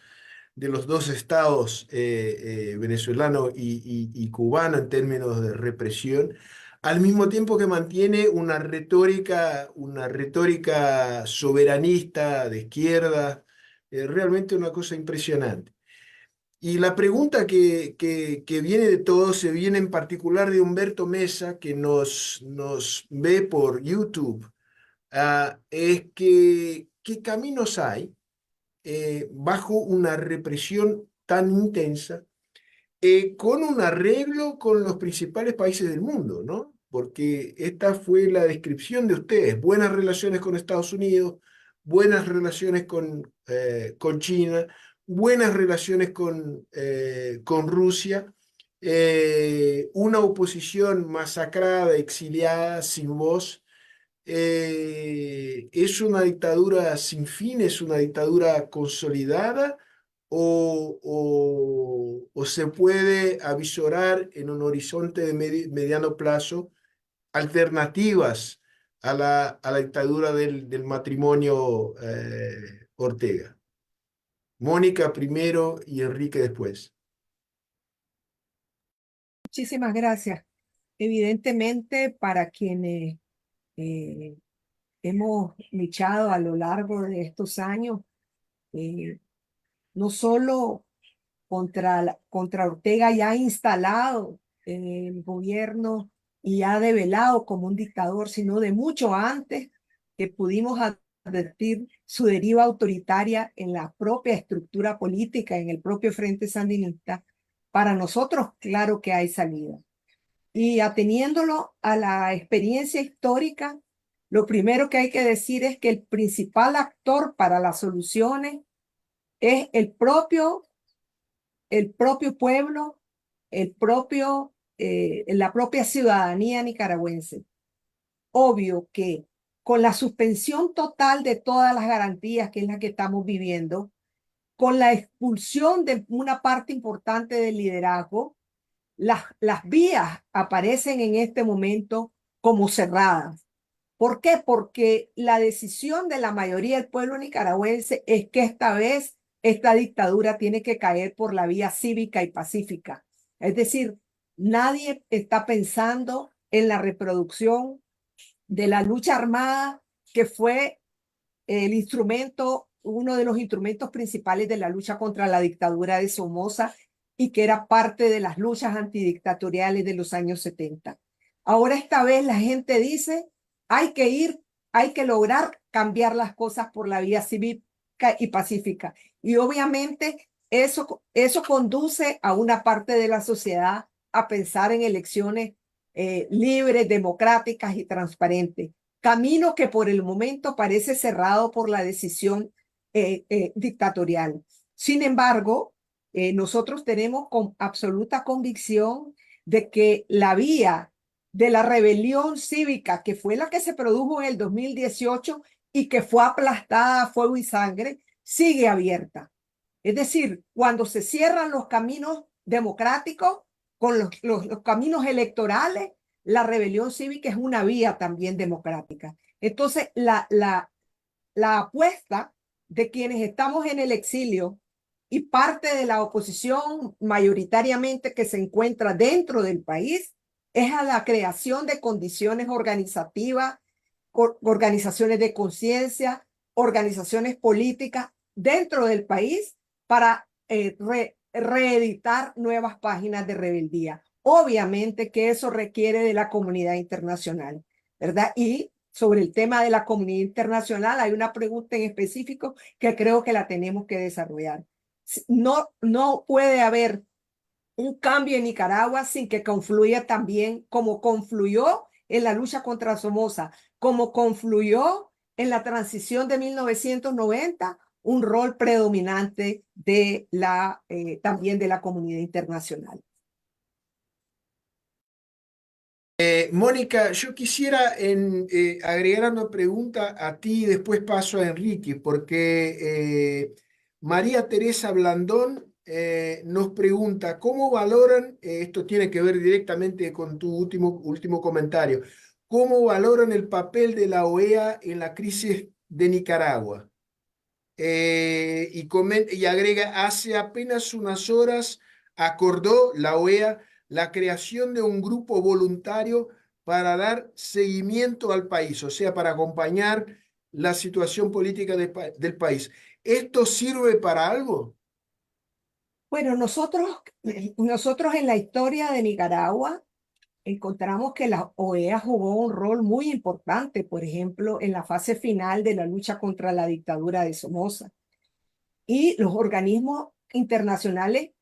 estados, venezolano y cubano, en términos de represión, al mismo tiempo que mantiene una retórica soberanista de izquierda, realmente una cosa impresionante. Y la pregunta que viene de todo se viene en particular de Humberto Mesa, que nos ve por YouTube, es que ¿qué caminos hay bajo una represión tan intensa, con un arreglo con los principales países del mundo, ¿no? Porque esta fue la descripción de ustedes: buenas relaciones con Estados Unidos, buenas relaciones con China, buenas relaciones con Rusia, una oposición masacrada, exiliada, sin voz. ¿Es una dictadura sin fin? ¿Es una dictadura consolidada? ¿O se puede avisorar en un horizonte de mediano plazo alternativas a la dictadura del matrimonio Ortega? Mónica primero y Enrique después. Muchísimas gracias. Evidentemente, para quienes eh, hemos luchado a lo largo de estos años, eh, no solo contra Ortega ya instalado en el gobierno y ya develado como un dictador, sino de mucho antes, que pudimos advertir su deriva autoritaria en la propia estructura política, en el propio Frente Sandinista. Para nosotros, claro que hay salida. Y ateniéndolo a la experiencia histórica, lo primero que hay que decir es que el principal actor para las soluciones es el propio pueblo, la propia ciudadanía nicaragüense. Obvio que con la suspensión total de todas las garantías, que es la que estamos viviendo, con la expulsión de una parte importante del liderazgo, las vías aparecen en este momento como cerradas. ¿Por qué? Porque la decisión de la mayoría del pueblo nicaragüense es que esta vez esta dictadura tiene que caer por la vía cívica y pacífica. Es decir, nadie está pensando en la reproducción de la lucha armada, que fue uno de los instrumentos principales de la lucha contra la dictadura de Somoza y que era parte de las luchas antidictatoriales de los años 70. Ahora esta vez la gente dice, hay que lograr cambiar las cosas por la vía cívica y pacífica. Y obviamente eso conduce a una parte de la sociedad a pensar en elecciones libres, democráticas y transparentes. Camino que por el momento parece cerrado por la decisión dictatorial. Sin embargo, nosotros tenemos con absoluta convicción de que la vía de la rebelión cívica, que fue la que se produjo en el 2018 y que fue aplastada a fuego y sangre, sigue abierta. Es decir, cuando se cierran los caminos democráticos con los caminos electorales, la rebelión cívica es una vía también democrática. Entonces, la apuesta de quienes estamos en el exilio y parte de la oposición mayoritariamente que se encuentra dentro del país es a la creación de condiciones organizativas, organizaciones de conciencia, organizaciones políticas dentro del país para reeditar nuevas páginas de rebeldía. Obviamente que eso requiere de la comunidad internacional, ¿verdad? Y sobre el tema de la comunidad internacional hay una pregunta en específico que creo que la tenemos que desarrollar. No puede haber un cambio en Nicaragua sin que confluya también, como confluyó en la lucha contra Somoza, como confluyó en la transición de 1990, un rol predominante de también de la comunidad internacional. Mónica, yo quisiera agregar una pregunta a ti y después paso a Enrique, porque María Teresa Blandón nos pregunta, ¿cómo valoran, esto tiene que ver directamente con tu último comentario, cómo valoran el papel de la OEA en la crisis de Nicaragua? Y agrega, hace apenas unas horas acordó la OEA la creación de un grupo voluntario para dar seguimiento al país, o sea, para acompañar la situación política del país. ¿Esto sirve para algo? Bueno, nosotros en la historia de Nicaragua encontramos que la OEA jugó un rol muy importante, por ejemplo, en la fase final de la lucha contra la dictadura de Somoza. Y los organismos internacionales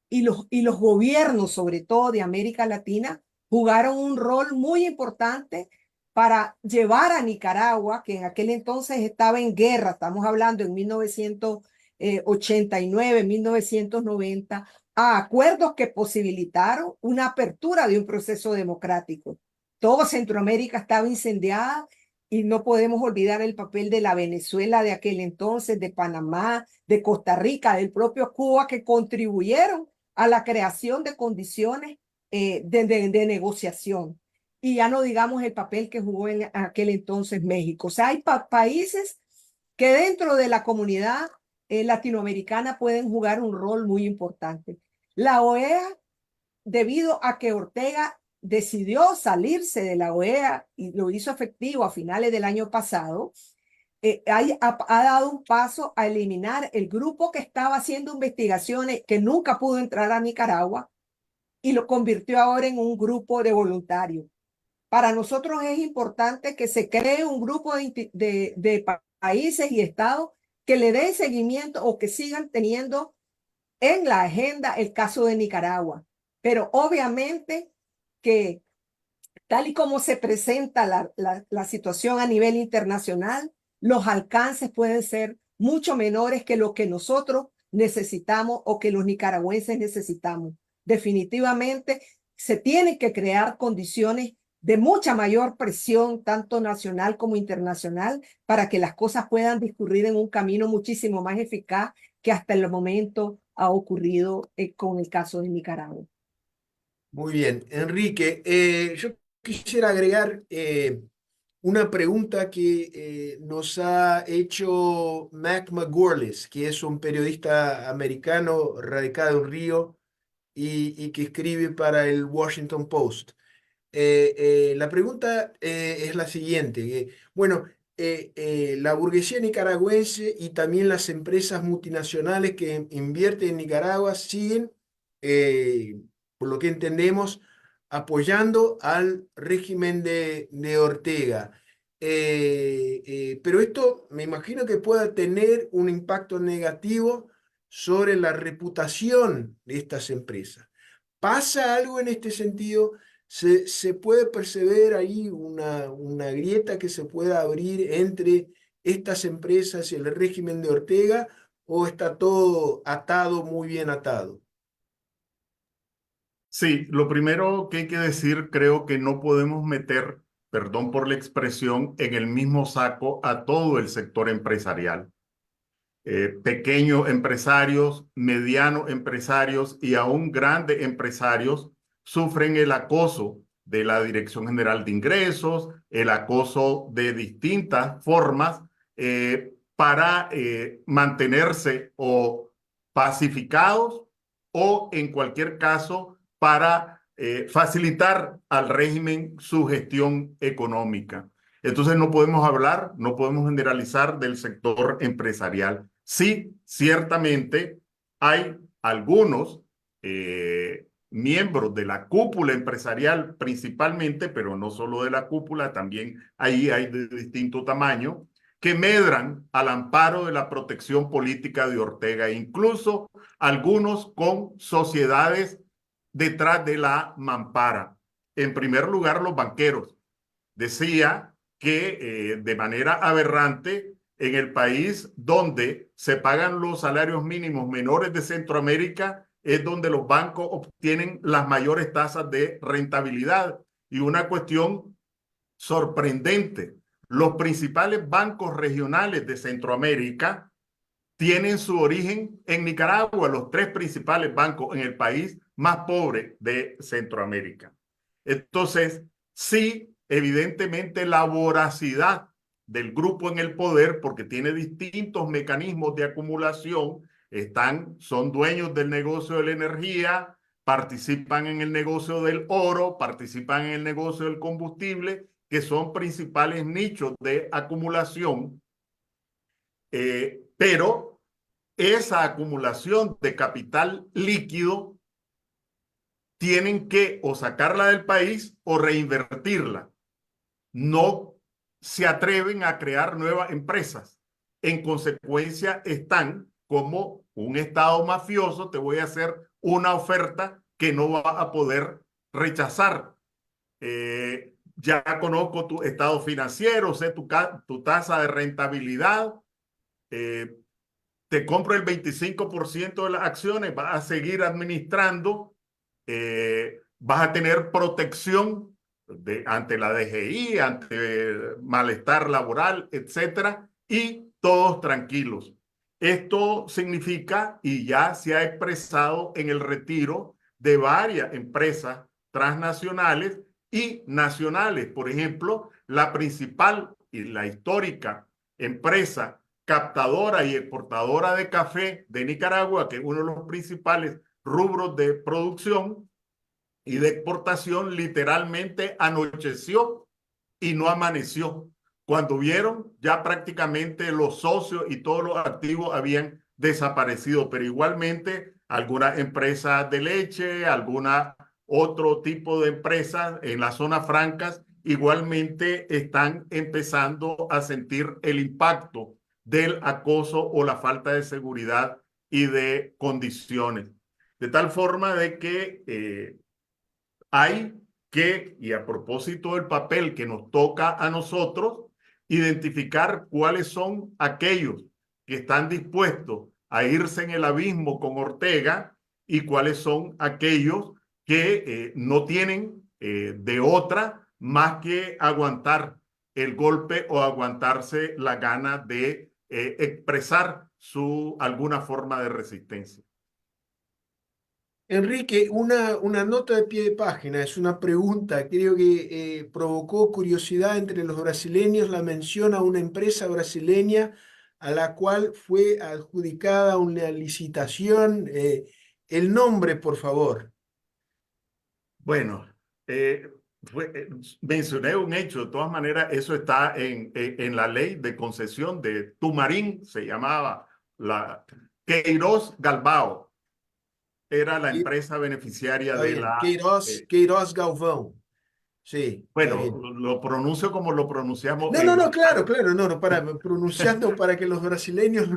y los gobiernos, sobre todo de América Latina, jugaron un rol muy importante para llevar a Nicaragua, que en aquel entonces estaba en guerra, estamos hablando en 1989, 1990, a acuerdos que posibilitaron una apertura de un proceso democrático. Todo Centroamérica estaba incendiada y no podemos olvidar el papel de la Venezuela de aquel entonces, de Panamá, de Costa Rica, del propio Cuba, que contribuyeron a la creación de condiciones de negociación. Y ya no digamos el papel que jugó en aquel entonces México. O sea, hay países que dentro de la comunidad latinoamericana pueden jugar un rol muy importante. La OEA, debido a que Ortega decidió salirse de la OEA y lo hizo efectivo a finales del año pasado, ha dado un paso a eliminar el grupo que estaba haciendo investigaciones que nunca pudo entrar a Nicaragua y lo convirtió ahora en un grupo de voluntarios. Para nosotros es importante que se cree un grupo de países y estados que le den seguimiento o que sigan teniendo en la agenda el caso de Nicaragua. Pero obviamente que tal y como se presenta la situación a nivel internacional, los alcances pueden ser mucho menores que lo que nosotros necesitamos o que los nicaragüenses necesitamos. Definitivamente se tienen que crear condiciones de mucha mayor presión, tanto nacional como internacional, para que las cosas puedan discurrir en un camino muchísimo más eficaz que hasta el momento ha ocurrido con el caso de Nicaragua. Muy bien, Enrique, yo quisiera agregar una pregunta que nos ha hecho Mac McGorlis, que es un periodista americano radicado en Río y que escribe para el Washington Post. La pregunta es la siguiente. Bueno, la burguesía nicaragüense y también las empresas multinacionales que invierten en Nicaragua siguen, por lo que entendemos, apoyando al régimen de Ortega. Pero esto me imagino que pueda tener un impacto negativo sobre la reputación de estas empresas. ¿Pasa algo en este sentido? ¿Se puede percibir ahí una grieta que se pueda abrir entre estas empresas y el régimen de Ortega o está todo atado, muy bien atado? Sí, lo primero que hay que decir, creo que no podemos meter, perdón por la expresión, en el mismo saco a todo el sector empresarial. Pequeños empresarios, medianos empresarios y aún grandes empresarios sufren el acoso de la Dirección General de Ingresos, el acoso de distintas formas para mantenerse o pacificados o en cualquier caso para facilitar al régimen su gestión económica. Entonces no podemos hablar, no podemos generalizar del sector empresarial. Sí, ciertamente hay algunos miembros de la cúpula empresarial principalmente, pero no solo de la cúpula, también ahí hay de distinto tamaño, que medran al amparo de la protección política de Ortega, incluso algunos con sociedades detrás de la mampara. En primer lugar, los banqueros. Decía que de manera aberrante, en el país donde se pagan los salarios mínimos menores de Centroamérica, es donde los bancos obtienen las mayores tasas de rentabilidad. Y una cuestión sorprendente, los principales bancos regionales de Centroamérica tienen su origen en Nicaragua, los tres principales bancos en el país más pobre de Centroamérica. Entonces, sí, evidentemente la voracidad del grupo en el poder, porque tiene distintos mecanismos de acumulación, son dueños del negocio de la energía, participan en el negocio del oro, participan en el negocio del combustible, que son principales nichos de acumulación, pero esa acumulación de capital líquido tienen que o sacarla del país o reinvertirla. No se atreven a crear nuevas empresas. En consecuencia, están como un Estado mafioso, te voy a hacer una oferta que no va a poder rechazar. Ya conozco tu estado financiero, sé tu tasa de rentabilidad, te compro el 25% de las acciones, vas a seguir administrando, vas a tener protección ante la DGI, ante malestar laboral, etcétera, y todos tranquilos. Esto significa, y ya se ha expresado en el retiro de varias empresas transnacionales y nacionales. Por ejemplo, la principal y la histórica empresa captadora y exportadora de café de Nicaragua, que es uno de los principales rubros de producción y de exportación, literalmente anocheció y no amaneció. Cuando vieron, ya prácticamente los socios y todos los activos habían desaparecido, pero igualmente algunas empresas de leche, alguna otro tipo de empresas en las zonas francas, igualmente están empezando a sentir el impacto del acoso o la falta de seguridad y de condiciones. De tal forma de que hay que, y a propósito del papel que nos toca a nosotros, identificar cuáles son aquellos que están dispuestos a irse en el abismo con Ortega y cuáles son aquellos que no tienen de otra más que aguantar el golpe o aguantarse la gana de expresar alguna forma de resistencia. Enrique, una nota de pie de página, es una pregunta, creo que provocó curiosidad entre los brasileños la mención a una empresa brasileña a la cual fue adjudicada una licitación. El nombre, por favor. Bueno, mencioné un hecho, de todas maneras, eso está en la ley de concesión de Tumarín, se llamaba la Queiroz Galbao, era la Y- empresa beneficiaria Está de bien, la... Queiroz Galvão. Sí, está bueno, bien. lo pronuncio como lo pronunciamos No, no, en... no, claro, claro, no, no, pronunciando para que los brasileños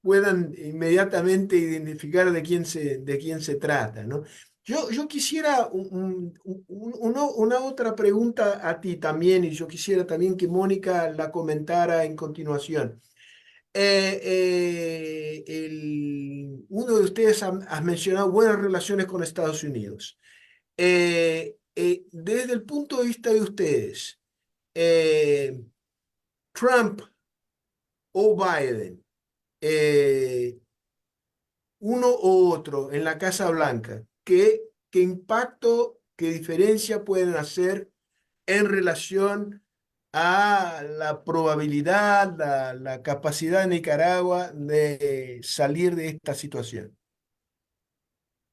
puedan inmediatamente identificar de quién se trata, ¿no? Yo quisiera una otra pregunta a ti también, y yo quisiera también que Mónica la comentara en continuación. Uno de ustedes ha mencionado buenas relaciones con Estados Unidos. Desde el punto de vista de ustedes, eh, Trump o Biden, eh, uno u otro en la Casa Blanca, ¿qué impacto, qué diferencia pueden hacer en relación a la probabilidad, la capacidad de Nicaragua de salir de esta situación?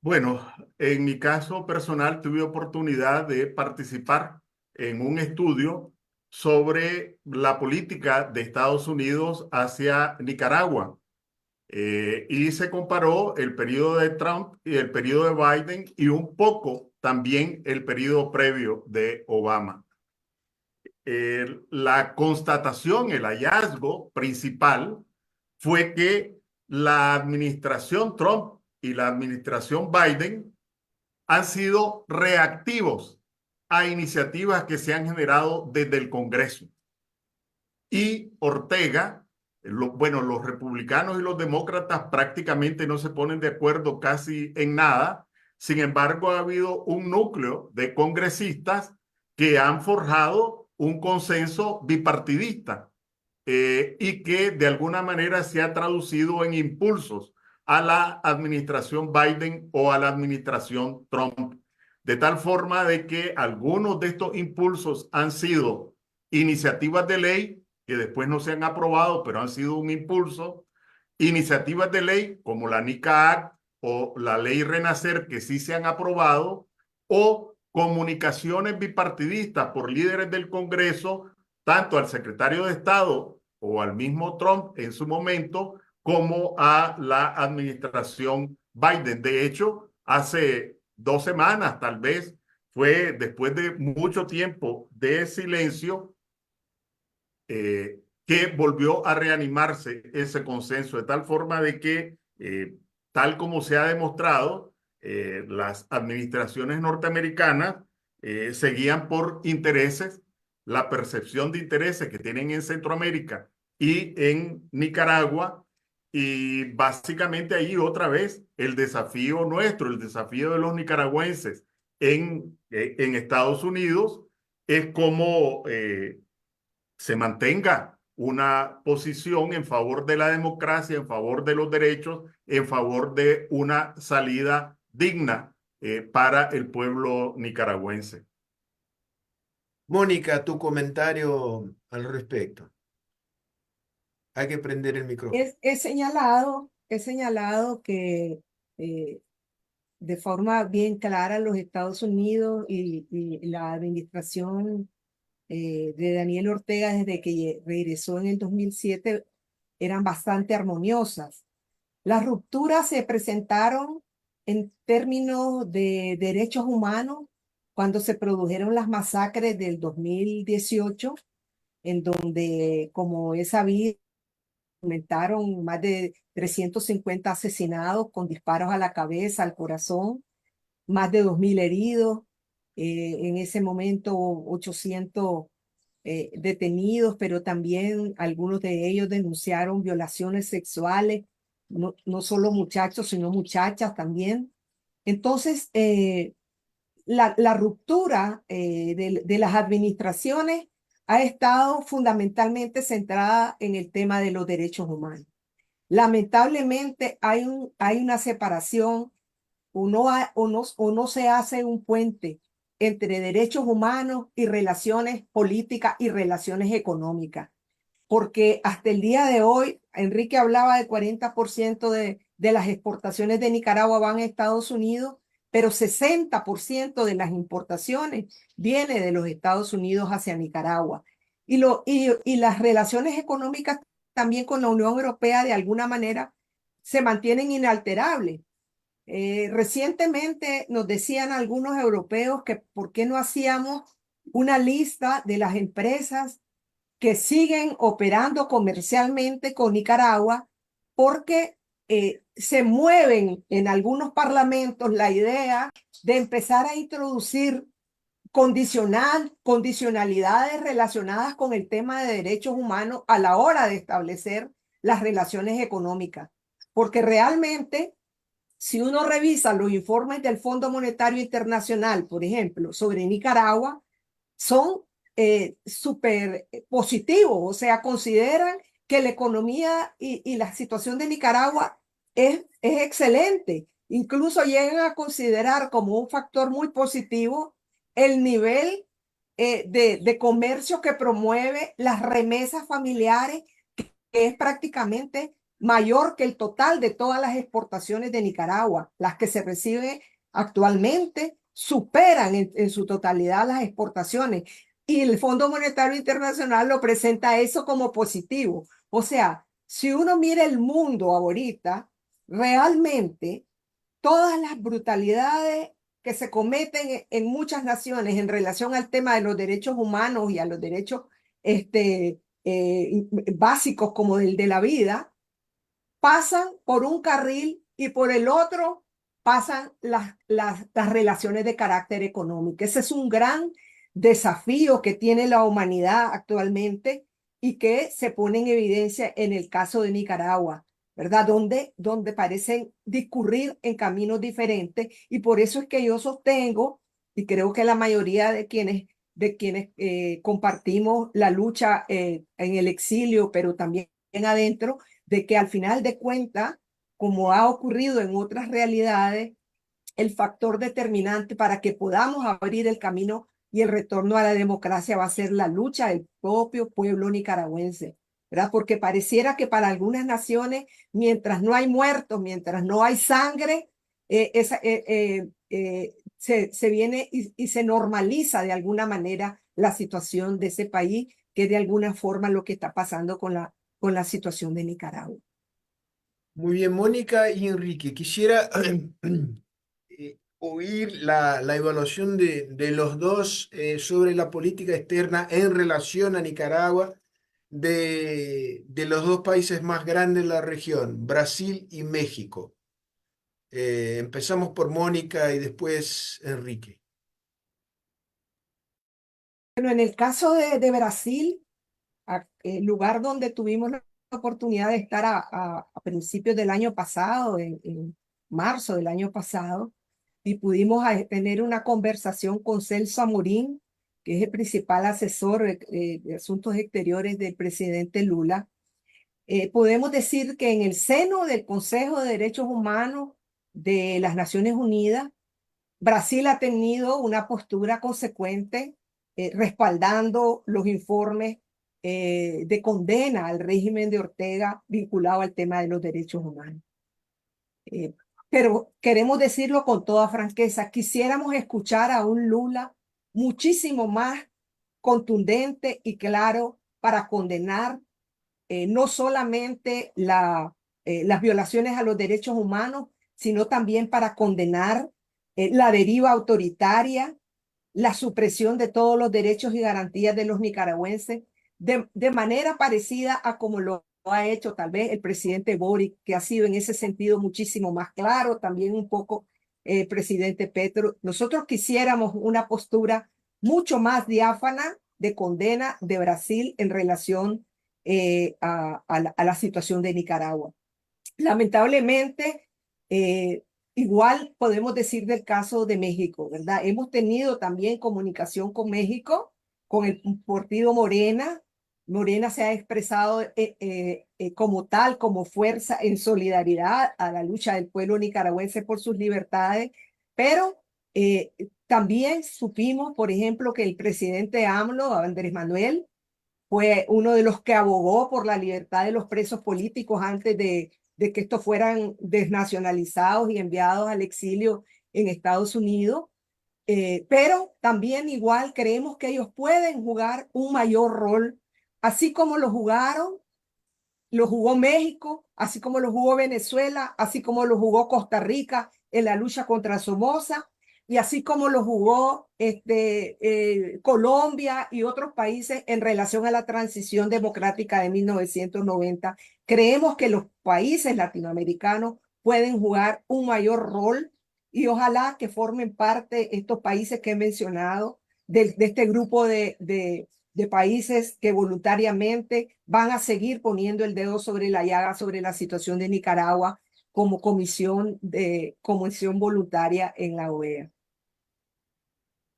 Bueno, en mi caso personal tuve oportunidad de participar en un estudio sobre la política de Estados Unidos hacia Nicaragua. Y se comparó el periodo de Trump y el periodo de Biden y un poco también el periodo previo de Obama. La constatación, el hallazgo principal fue que la administración Trump y la administración Biden han sido reactivos a iniciativas que se han generado desde el Congreso. Y Ortega, bueno, los republicanos y los demócratas prácticamente no se ponen de acuerdo casi en nada. Sin embargo, ha habido un núcleo de congresistas que han forjado un consenso bipartidista y que de alguna manera se ha traducido en impulsos a la administración Biden o a la administración Trump. De tal forma de que algunos de estos impulsos han sido iniciativas de ley que después no se han aprobado, pero han sido un impulso, iniciativas de ley como la NICA Act o la ley Renacer que sí se han aprobado, o comunicaciones bipartidistas por líderes del Congreso, tanto al secretario de Estado o al mismo Trump en su momento, como a la administración Biden. De hecho, hace 2 semanas tal vez, fue después de mucho tiempo de silencio, que volvió a reanimarse ese consenso, de tal forma de que, tal como se ha demostrado, las administraciones norteamericanas seguían por intereses, la percepción de intereses que tienen en Centroamérica y en Nicaragua, y básicamente ahí otra vez el desafío nuestro, el desafío de los nicaragüenses en Estados Unidos es cómo se mantenga una posición en favor de la democracia, en favor de los derechos, en favor de una salida digna para el pueblo nicaragüense. Mónica, tu comentario al respecto. Hay que prender el micrófono. He señalado que de forma bien clara los Estados Unidos y la administración de Daniel Ortega desde que regresó en el 2007 eran bastante armoniosas. Las rupturas se presentaron en términos de derechos humanos cuando se produjeron las masacres del 2018, en donde, como es sabido, aumentaron más de 350 asesinados con disparos a la cabeza, al corazón, más de 2.000 heridos, en ese momento 800 detenidos, pero también algunos de ellos denunciaron violaciones sexuales, no solo muchachos, sino muchachas también. Entonces, la ruptura de las administraciones ha estado fundamentalmente centrada en el tema de los derechos humanos. Lamentablemente hay una separación o no se hace un puente entre derechos humanos y relaciones políticas y relaciones económicas. Porque hasta el día de hoy, Enrique hablaba de 40% de las exportaciones de Nicaragua van a Estados Unidos, pero 60% de las importaciones viene de los Estados Unidos hacia Nicaragua. Y las relaciones económicas también con la Unión Europea de alguna manera se mantienen inalterables. Recientemente nos decían algunos europeos que por qué no hacíamos una lista de las empresas que siguen operando comercialmente con Nicaragua, porque se mueven en algunos parlamentos la idea de empezar a introducir condicionalidades relacionadas con el tema de derechos humanos a la hora de establecer las relaciones económicas. Porque realmente, si uno revisa los informes del Fondo Monetario Internacional, por ejemplo, sobre Nicaragua, son súper positivos, o sea, consideran que la economía y la situación de Nicaragua es excelente. Incluso llegan a considerar como un factor muy positivo el nivel de comercio que promueve las remesas familiares, que es prácticamente mayor que el total de todas las exportaciones de Nicaragua. Las que se reciben actualmente superan en su totalidad las exportaciones. Y el Fondo Monetario Internacional lo presenta eso como positivo. O sea, si uno mira el mundo ahorita, realmente todas las brutalidades que se cometen en muchas naciones en relación al tema de los derechos humanos y a los derechos básicos como el de la vida, pasan por un carril y por el otro pasan las relaciones de carácter económico. Ese es un gran desafío que tiene la humanidad actualmente y que se pone en evidencia en el caso de Nicaragua, ¿verdad? Donde parecen discurrir en caminos diferentes, y por eso es que yo sostengo, y creo que la mayoría de quienes compartimos la lucha en el exilio, pero también adentro, de que al final de cuentas, como ha ocurrido en otras realidades, el factor determinante para que podamos abrir el camino y el retorno a la democracia va a ser la lucha del propio pueblo nicaragüense, ¿verdad? Porque pareciera que para algunas naciones, mientras no hay muertos, mientras no hay sangre, se viene y se normaliza de alguna manera la situación de ese país, que es de alguna forma lo que está pasando con la situación de Nicaragua. Muy bien, Mónica y Enrique, quisiera oír la evaluación de los dos sobre la política externa en relación a Nicaragua de los dos países más grandes de la región, Brasil y México. Empezamos por Mónica y después Enrique. Bueno, en el caso de Brasil, el lugar donde tuvimos la oportunidad de estar a principios del año pasado, en marzo del año pasado, y pudimos tener una conversación con Celso Amorín, que es el principal asesor de asuntos exteriores del presidente Lula. Podemos decir que en el seno del Consejo de Derechos Humanos de las Naciones Unidas, Brasil ha tenido una postura consecuente, respaldando los informes de condena al régimen de Ortega vinculado al tema de los derechos humanos. Pero queremos decirlo con toda franqueza, quisiéramos escuchar a un Lula muchísimo más contundente y claro para condenar no solamente las violaciones a los derechos humanos, sino también para condenar la deriva autoritaria, la supresión de todos los derechos y garantías de los nicaragüenses, de manera parecida a como lo ha hecho tal vez el presidente Boric, que ha sido en ese sentido muchísimo más claro, también un poco el presidente Petro. Nosotros quisiéramos una postura mucho más diáfana de condena de Brasil en relación a la situación de Nicaragua. Lamentablemente, igual podemos decir del caso de México, ¿verdad? Hemos tenido también comunicación con México, con el partido Morena. Morena se ha expresado como tal, como fuerza en solidaridad a la lucha del pueblo nicaragüense por sus libertades, pero también supimos, por ejemplo, que el presidente AMLO, Andrés Manuel, fue uno de los que abogó por la libertad de los presos políticos antes de que estos fueran desnacionalizados y enviados al exilio en Estados Unidos. Pero también igual creemos que ellos pueden jugar un mayor rol, así como lo jugó México, así como lo jugó Venezuela, así como lo jugó Costa Rica en la lucha contra Somoza, y así como lo jugó Colombia y otros países en relación a la transición democrática de 1990. Creemos que los países latinoamericanos pueden jugar un mayor rol, y ojalá que formen parte estos países que he mencionado de este grupo de países que voluntariamente van a seguir poniendo el dedo sobre la llaga sobre la situación de Nicaragua como comisión voluntaria en la OEA.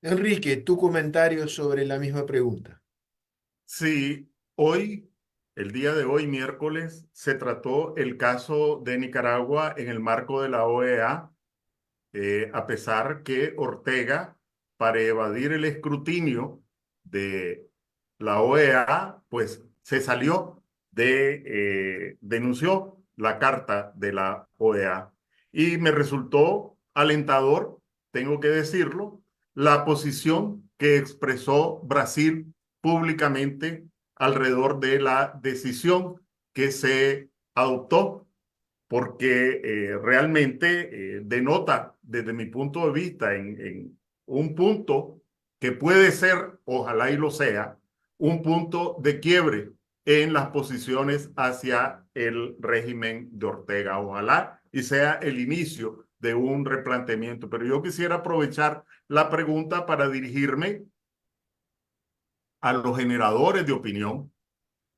Enrique, tu comentario sobre la misma pregunta. Sí, el día de hoy, miércoles, se trató el caso de Nicaragua en el marco de la OEA, a pesar que Ortega, para evadir el escrutinio, de la OEA, pues se salió denunció la carta de la OEA. Y me resultó alentador, tengo que decirlo, la posición que expresó Brasil públicamente alrededor de la decisión que se adoptó, porque realmente denota, desde mi punto de vista, en un punto que puede ser, ojalá y lo sea, un punto de quiebre en las posiciones hacia el régimen de Ortega. Ojalá y sea el inicio de un replanteamiento. Pero yo quisiera aprovechar la pregunta para dirigirme a los generadores de opinión,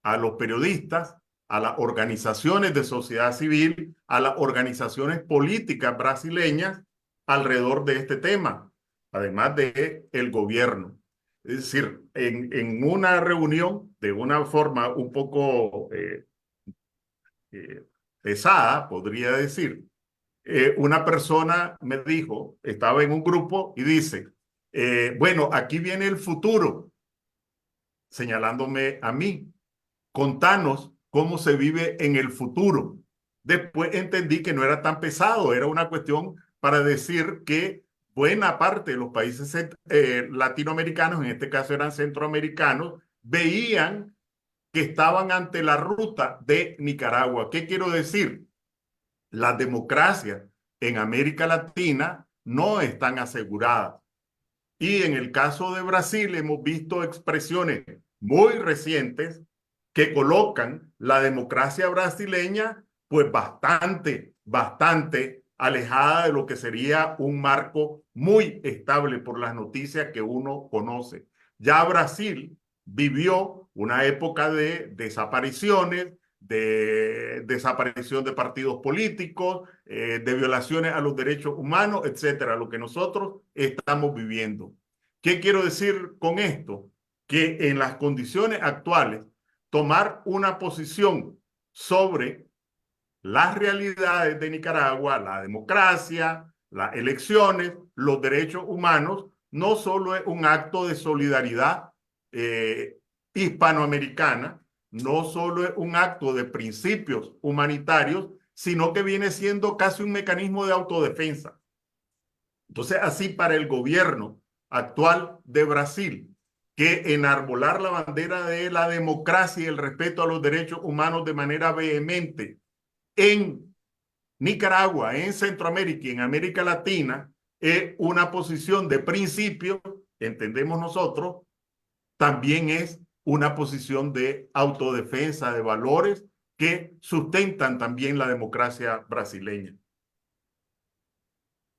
a los periodistas, a las organizaciones de sociedad civil, a las organizaciones políticas brasileñas alrededor de este tema, además de el gobierno. Es decir, en una reunión, de una forma un poco pesada, podría decir, una persona me dijo, estaba en un grupo y dice, bueno, aquí viene el futuro, señalándome a mí. Contanos cómo se vive en el futuro. Después entendí que no era tan pesado, era una cuestión para decir que buena parte de los países latinoamericanos, en este caso eran centroamericanos, veían que estaban ante la ruta de Nicaragua. ¿Qué quiero decir? Las democracias en América Latina no están aseguradas. Y en el caso de Brasil hemos visto expresiones muy recientes que colocan la democracia brasileña pues bastante alejada de lo que sería un marco muy estable por las noticias que uno conoce. Ya Brasil vivió una época de desapariciones, de desaparición de partidos políticos, de violaciones a los derechos humanos, etcétera, lo que nosotros estamos viviendo. ¿Qué quiero decir con esto? Que en las condiciones actuales, tomar una posición sobre las realidades de Nicaragua, la democracia, las elecciones, los derechos humanos, no solo es un acto de solidaridad hispanoamericana, no solo es un acto de principios humanitarios, sino que viene siendo casi un mecanismo de autodefensa. Entonces, así para el gobierno actual de Brasil, que enarbolar la bandera de la democracia y el respeto a los derechos humanos de manera vehemente en Nicaragua, en Centroamérica y en América Latina es una posición de principio, entendemos nosotros, también es una posición de autodefensa de valores que sustentan también la democracia brasileña.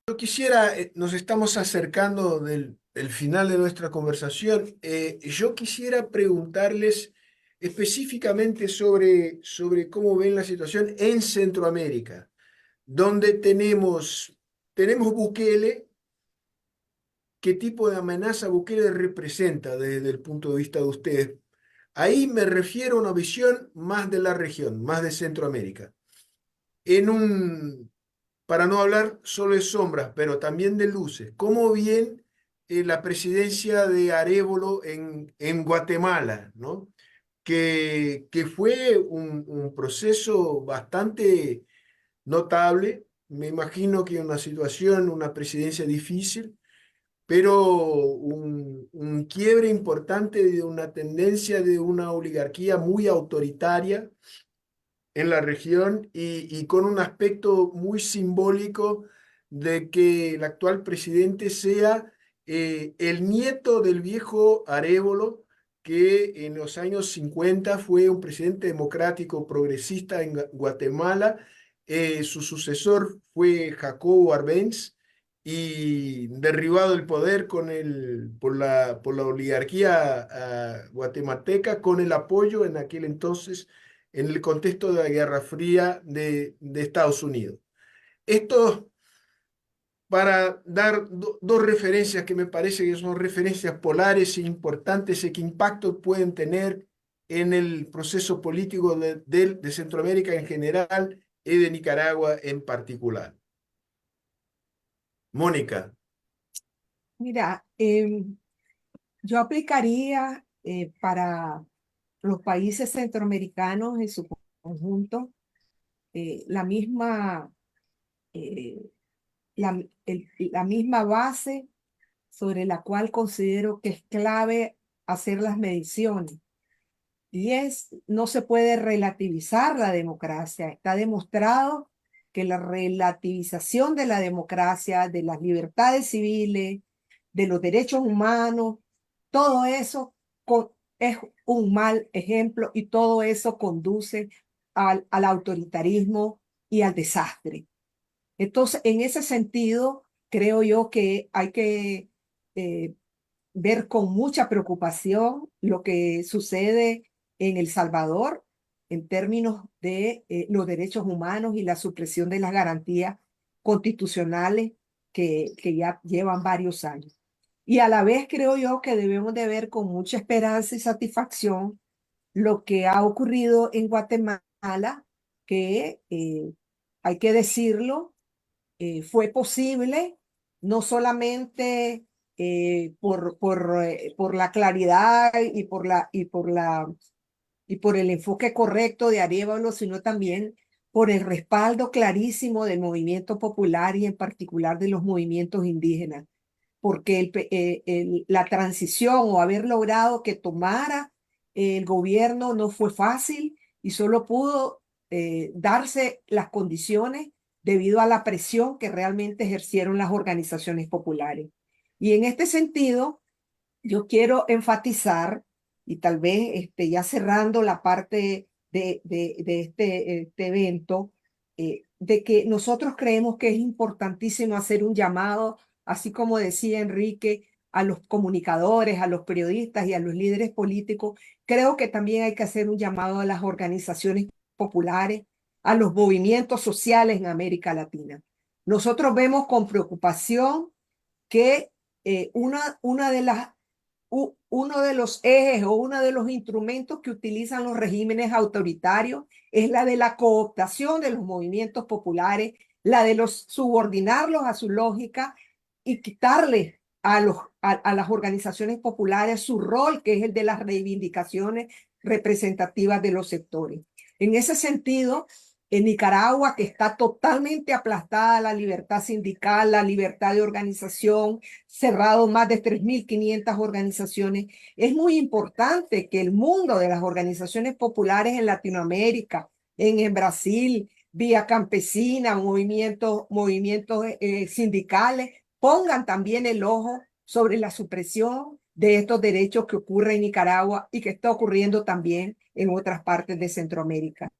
Yo quisiera, nos estamos acercando del final de nuestra conversación. Yo quisiera preguntarles específicamente sobre cómo ven la situación en Centroamérica, donde tenemos Bukele. ¿Qué tipo de amenaza Bukele representa desde el punto de vista de ustedes? Ahí me refiero a una visión más de la región, más de Centroamérica. Para no hablar solo de sombras, pero también de luces, ¿cómo bien la presidencia de Arévolo en Guatemala, ¿no? Que fue un proceso bastante notable? Me imagino que una situación, una presidencia difícil, pero un quiebre importante de una tendencia de una oligarquía muy autoritaria en la región y con un aspecto muy simbólico de que el actual presidente sea el nieto del viejo Arévolo, que en los años 50 fue un presidente democrático progresista en Guatemala. Su sucesor fue Jacobo Arbenz y derribado del poder por la oligarquía guatemalteca con el apoyo en aquel entonces en el contexto de la Guerra Fría de Estados Unidos. Esto para dar dos referencias que me parece que son referencias polares e importantes y qué impacto pueden tener en el proceso político de Centroamérica en general y de Nicaragua en particular. Mónica. Mira, Yo aplicaría para los países centroamericanos en su conjunto la misma, eh, la misma base sobre la cual considero que es clave hacer las mediciones. Y no se puede relativizar la democracia. Está demostrado que la relativización de la democracia, de las libertades civiles, de los derechos humanos, todo eso es un mal ejemplo y todo eso conduce al autoritarismo y al desastre. Entonces, en ese sentido, creo yo que hay que eh, ver con mucha preocupación lo que sucede en El Salvador en términos de los derechos humanos y la supresión de las garantías constitucionales que ya llevan varios años. Y a la vez creo yo que debemos de ver con mucha esperanza y satisfacción lo que ha ocurrido en Guatemala, que hay que decirlo, fue posible no solamente por la claridad y por el enfoque correcto de Arévalo, sino también por el respaldo clarísimo del movimiento popular y en particular de los movimientos indígenas, porque la transición o haber logrado que tomara el gobierno no fue fácil y solo pudo darse las condiciones debido a la presión que realmente ejercieron las organizaciones populares. Y en este sentido, yo quiero enfatizar, y tal vez ya cerrando la parte de este evento, de que nosotros creemos que es importantísimo hacer un llamado, así como decía Enrique, a los comunicadores, a los periodistas y a los líderes políticos. Creo que también hay que hacer un llamado a las organizaciones populares, a los movimientos sociales en América Latina. Nosotros vemos con preocupación que una de las uno de los ejes o uno de los instrumentos que utilizan los regímenes autoritarios es la de la cooptación de los movimientos populares, la de subordinarlos a su lógica y quitarle a las organizaciones populares su rol, que es el de las reivindicaciones representativas de los sectores. En ese sentido, en Nicaragua, que está totalmente aplastada la libertad sindical, la libertad de organización, cerrado más de 3.500 organizaciones, es muy importante que el mundo de las organizaciones populares en Latinoamérica, en Brasil, Vía Campesina, movimientos sindicales, pongan también el ojo sobre la supresión de estos derechos que ocurre en Nicaragua y que está ocurriendo también en otras partes de Centroamérica.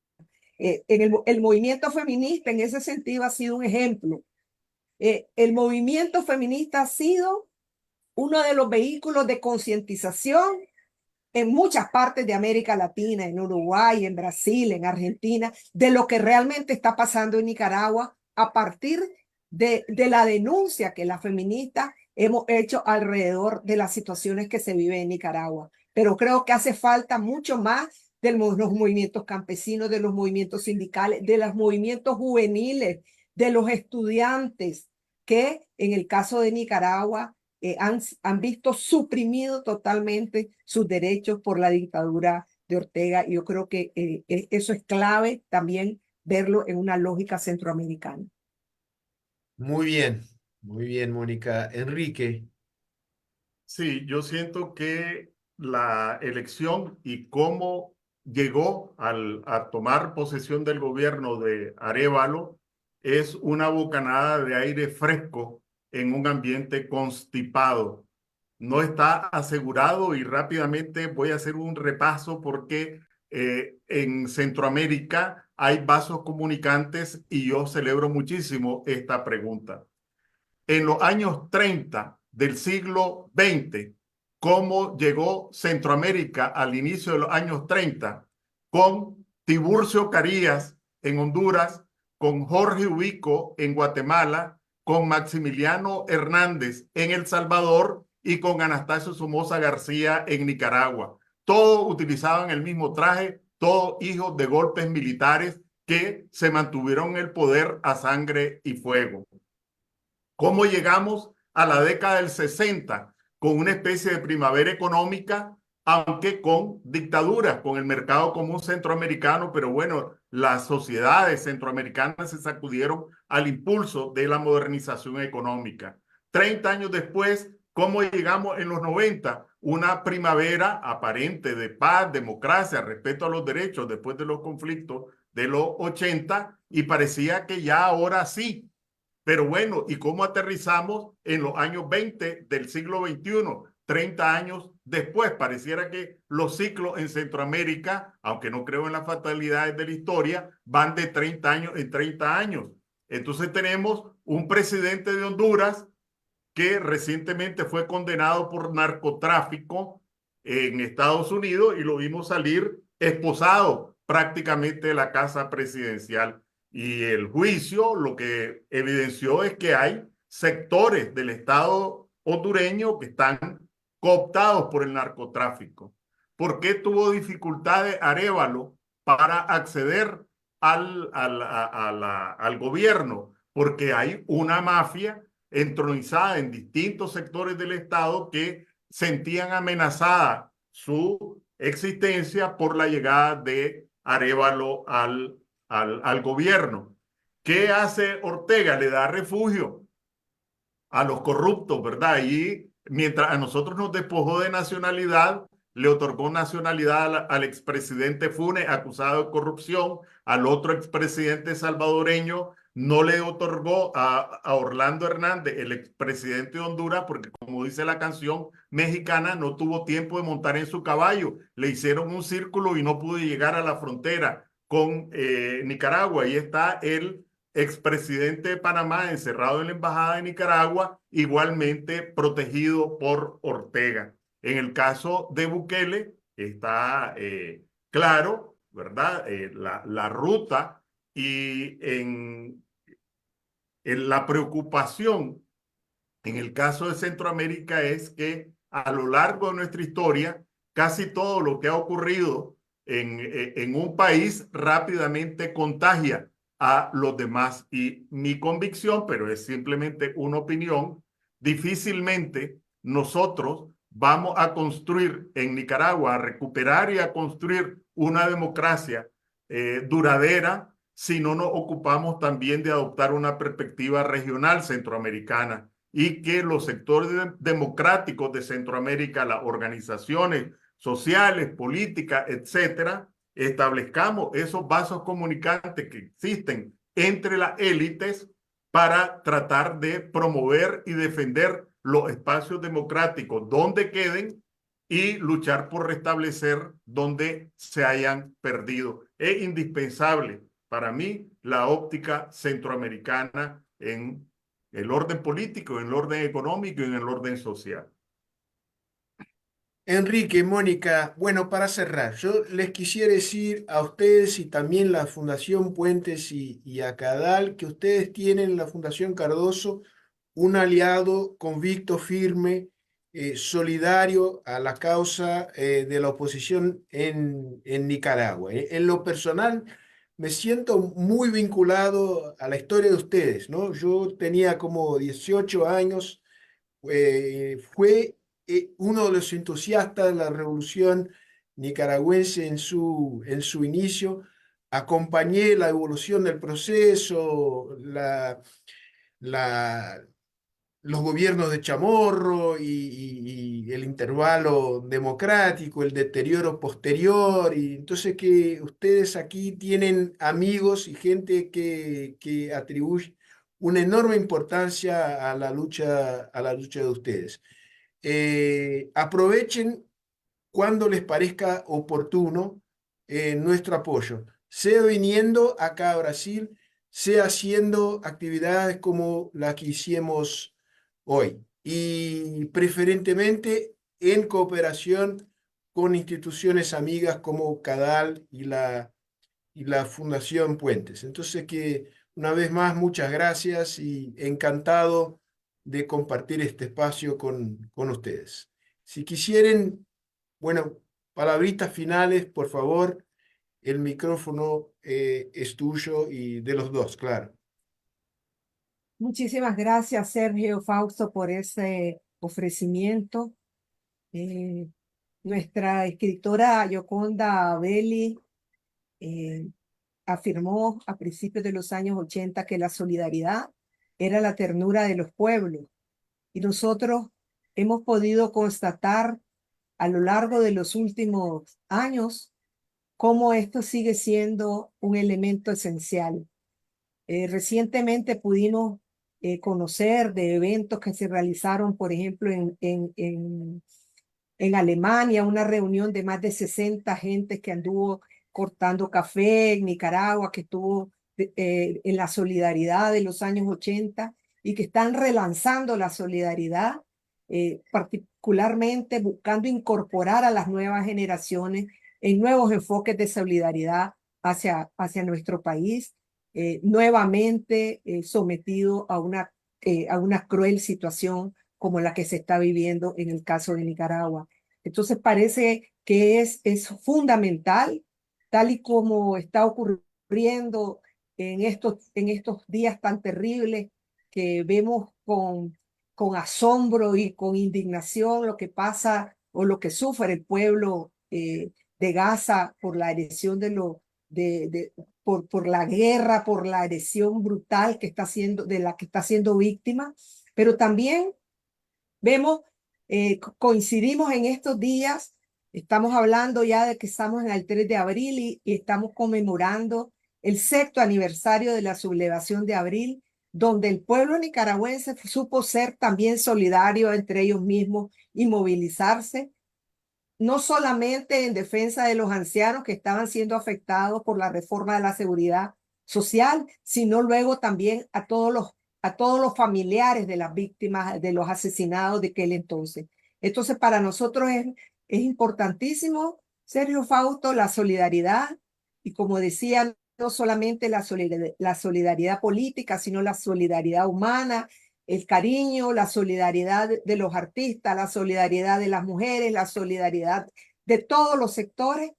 El movimiento feminista en ese sentido ha sido un ejemplo. El movimiento feminista ha sido uno de los vehículos de concientización en muchas partes de América Latina, en Uruguay, en Brasil, en Argentina, de lo que realmente está pasando en Nicaragua a partir de la denuncia que las feministas hemos hecho alrededor de las situaciones que se viven en Nicaragua. Pero creo que hace falta mucho más de los movimientos campesinos, de los movimientos sindicales, de los movimientos juveniles, de los estudiantes, que en el caso de Nicaragua han visto suprimido totalmente sus derechos por la dictadura de Ortega. Y yo creo que eso es clave también verlo en una lógica centroamericana. Muy bien, Mónica. Enrique. Sí, yo siento que la elección y cómo llegó a tomar posesión del gobierno de Arévalo es una bocanada de aire fresco en un ambiente constipado. No está asegurado y rápidamente voy a hacer un repaso porque en Centroamérica hay vasos comunicantes y yo celebro muchísimo esta pregunta. En los años 30 del siglo XX, cómo llegó Centroamérica al inicio de los años 30, con Tiburcio Carías en Honduras, con Jorge Ubico en Guatemala, con Maximiliano Hernández en El Salvador y con Anastasio Somoza García en Nicaragua. Todos utilizaban el mismo traje, todos hijos de golpes militares que se mantuvieron en el poder a sangre y fuego. ¿Cómo llegamos a la década del 60 con una especie de primavera económica, aunque con dictaduras, con el mercado común centroamericano, pero bueno, las sociedades centroamericanas se sacudieron al impulso de la modernización económica. 30 años después, ¿cómo llegamos en los 90? Una primavera aparente de paz, democracia, respeto a los derechos después de los conflictos de los 80, y parecía que ya ahora sí. Pero bueno, ¿y cómo aterrizamos en los años 20 del siglo XXI? 30 años después, pareciera que los ciclos en Centroamérica, aunque no creo en las fatalidades de la historia, van de 30 años en 30 años. Entonces tenemos un presidente de Honduras que recientemente fue condenado por narcotráfico en Estados Unidos y lo vimos salir esposado prácticamente de la casa presidencial. Y el juicio lo que evidenció es que hay sectores del Estado hondureño que están cooptados por el narcotráfico. ¿Por qué tuvo dificultades Arévalo para acceder al gobierno? Porque hay una mafia entronizada en distintos sectores del Estado que sentían amenazada su existencia por la llegada de Arévalo al gobierno. ¿Qué hace Ortega? Le da refugio a los corruptos, ¿verdad? Y mientras a nosotros nos despojó de nacionalidad, le otorgó nacionalidad al expresidente Funes, acusado de corrupción, al otro expresidente salvadoreño no le otorgó a Orlando Hernández, el expresidente de Honduras, porque como dice la canción mexicana, no tuvo tiempo de montar en su caballo. Le hicieron un círculo y no pudo llegar a la frontera con Nicaragua. Ahí está el expresidente de Panamá encerrado en la embajada de Nicaragua, igualmente protegido por Ortega. En el caso de Bukele está claro, ¿verdad? La ruta y en la preocupación en el caso de Centroamérica es que a lo largo de nuestra historia, casi todo lo que ha ocurrido en un país rápidamente contagia a los demás. Y mi convicción, pero es simplemente una opinión, difícilmente nosotros vamos a construir en Nicaragua, a recuperar y a construir una democracia duradera si no nos ocupamos también de adoptar una perspectiva regional centroamericana y que los sectores democráticos de Centroamérica, las organizaciones sociales, políticas, etcétera, establezcamos esos vasos comunicantes que existen entre las élites para tratar de promover y defender los espacios democráticos donde queden y luchar por restablecer donde se hayan perdido. Es indispensable para mí la óptica centroamericana en el orden político, en el orden económico y en el orden social. Enrique, Mónica, bueno, para cerrar, yo les quisiera decir a ustedes y también la Fundación Puentes y a Cadal que ustedes tienen en la Fundación Cardoso un aliado convicto, firme, solidario a la causa de la oposición en Nicaragua. En lo personal, me siento muy vinculado a la historia de ustedes, ¿no? Yo tenía como 18 años, fue uno de los entusiastas de la revolución nicaragüense en su inicio. Acompañé la evolución del proceso, la, los gobiernos de Chamorro y el intervalo democrático, el deterioro posterior. Y entonces que ustedes aquí tienen amigos y gente que atribuye una enorme importancia a la lucha de ustedes. Aprovechen cuando les parezca oportuno nuestro apoyo, sea viniendo acá a Brasil, sea haciendo actividades como la que hicimos hoy y preferentemente en cooperación con instituciones amigas como CADAL y la Fundación Puentes. Entonces que una vez más muchas gracias y encantado de compartir este espacio con ustedes. Si quisieren, bueno, palabritas finales, por favor, el micrófono es tuyo y de los dos, claro. Muchísimas gracias, Sergio Fausto, ofrecimiento. Nuestra escritora Yoconda Belli afirmó a principios de los años 80 que la solidaridad era la ternura de los pueblos. Y nosotros hemos podido constatar a lo largo de los últimos años cómo esto sigue siendo un elemento esencial. Recientemente pudimos conocer de eventos que se realizaron, por ejemplo, en Alemania, una reunión de más de 60 gentes que anduvo cortando café en Nicaragua, que estuvo en la solidaridad de los años 80 y que están relanzando la solidaridad, particularmente buscando incorporar a las nuevas generaciones en nuevos enfoques de solidaridad hacia nuestro país, nuevamente sometido a una cruel situación como la que se está viviendo en el caso de Nicaragua. Entonces parece que es fundamental, tal y como está ocurriendo en estos días tan terribles que vemos con asombro y con indignación lo que pasa o lo que sufre el pueblo de Gaza por la agresión por la guerra, por la agresión brutal de la que está siendo víctima, pero también vemos, coincidimos en estos días, estamos hablando ya de que estamos en el 3 de abril y estamos conmemorando el 6º aniversario de la sublevación de abril, donde el pueblo nicaragüense supo ser también solidario entre ellos mismos y movilizarse, no solamente en defensa de los ancianos que estaban siendo afectados por la reforma de la seguridad social, sino luego también a todos los familiares de las víctimas, de los asesinados de aquel entonces. Entonces, para nosotros es importantísimo, Sergio Fausto, la solidaridad, y como decía, no solamente la solidaridad política, sino la solidaridad humana, el cariño, la solidaridad de los artistas, la solidaridad de las mujeres, la solidaridad de todos los sectores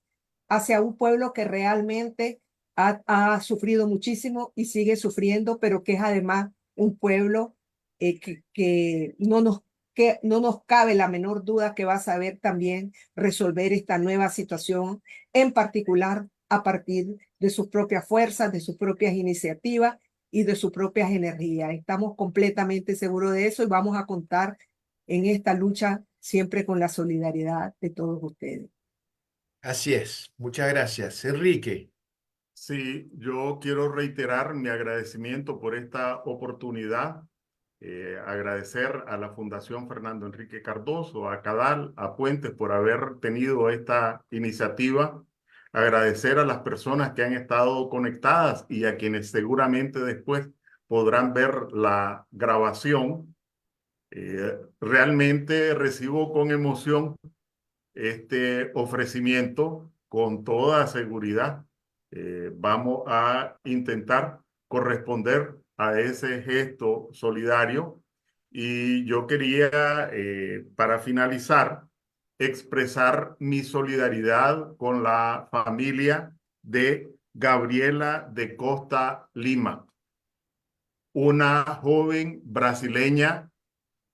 hacia un pueblo que realmente ha sufrido muchísimo y sigue sufriendo, pero que es además un pueblo que no nos cabe la menor duda que va a saber también resolver esta nueva situación, en particular a partir de sus propias fuerzas, de sus propias iniciativas y de sus propias energías. Estamos completamente seguros de eso y vamos a contar en esta lucha siempre con la solidaridad de todos ustedes. Así es. Muchas gracias. Enrique. Sí, yo quiero reiterar mi agradecimiento por esta oportunidad, agradecer a la Fundación Fernando Enrique Cardoso, a Cadal, a Puentes por haber tenido esta iniciativa, agradecer a las personas que han estado conectadas y a quienes seguramente después podrán ver la grabación. Realmente recibo con emoción este ofrecimiento con toda seguridad. Vamos a intentar corresponder a ese gesto solidario y yo quería, para finalizar, expresar mi solidaridad con la familia de Gabriela de Costa Lima, una joven brasileña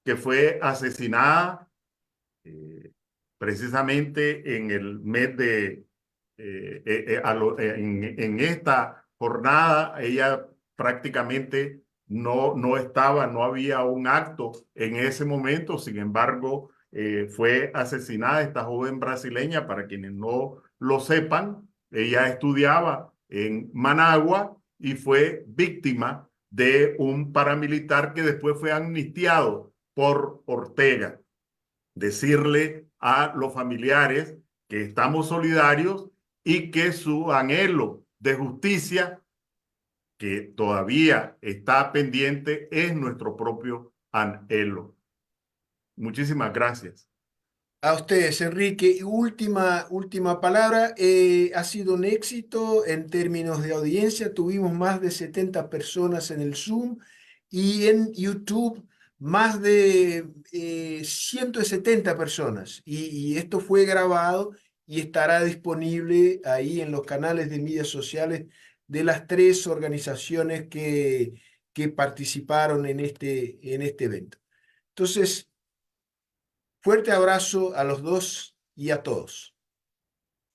que fue asesinada precisamente en el mes en esta jornada. Ella prácticamente no estaba, no había un acto en ese momento. Sin embargo, fue asesinada esta joven brasileña. Para quienes no lo sepan, ella estudiaba en Managua y fue víctima de un paramilitar que después fue amnistiado por Ortega. Decirle a los familiares que estamos solidarios y que su anhelo de justicia, que todavía está pendiente, es nuestro propio anhelo. Muchísimas gracias. A ustedes, Enrique. Y última palabra. Ha sido un éxito en términos de audiencia. Tuvimos más de 70 personas en el Zoom y en YouTube más de 170 personas. Y esto fue grabado y estará disponible ahí en los canales de medios sociales de las 3 organizaciones que participaron en este evento. Entonces, Fuerte abrazo a los dos y a todos.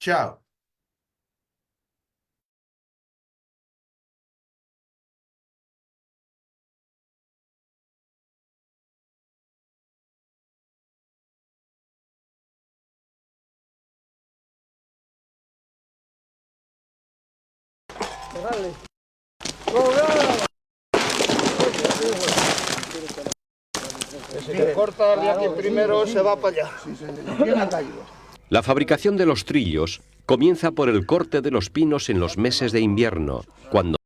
Chao. Si se corta el día que primero se va para allá. La fabricación de los trillos comienza por el corte de los pinos en los meses de invierno, cuando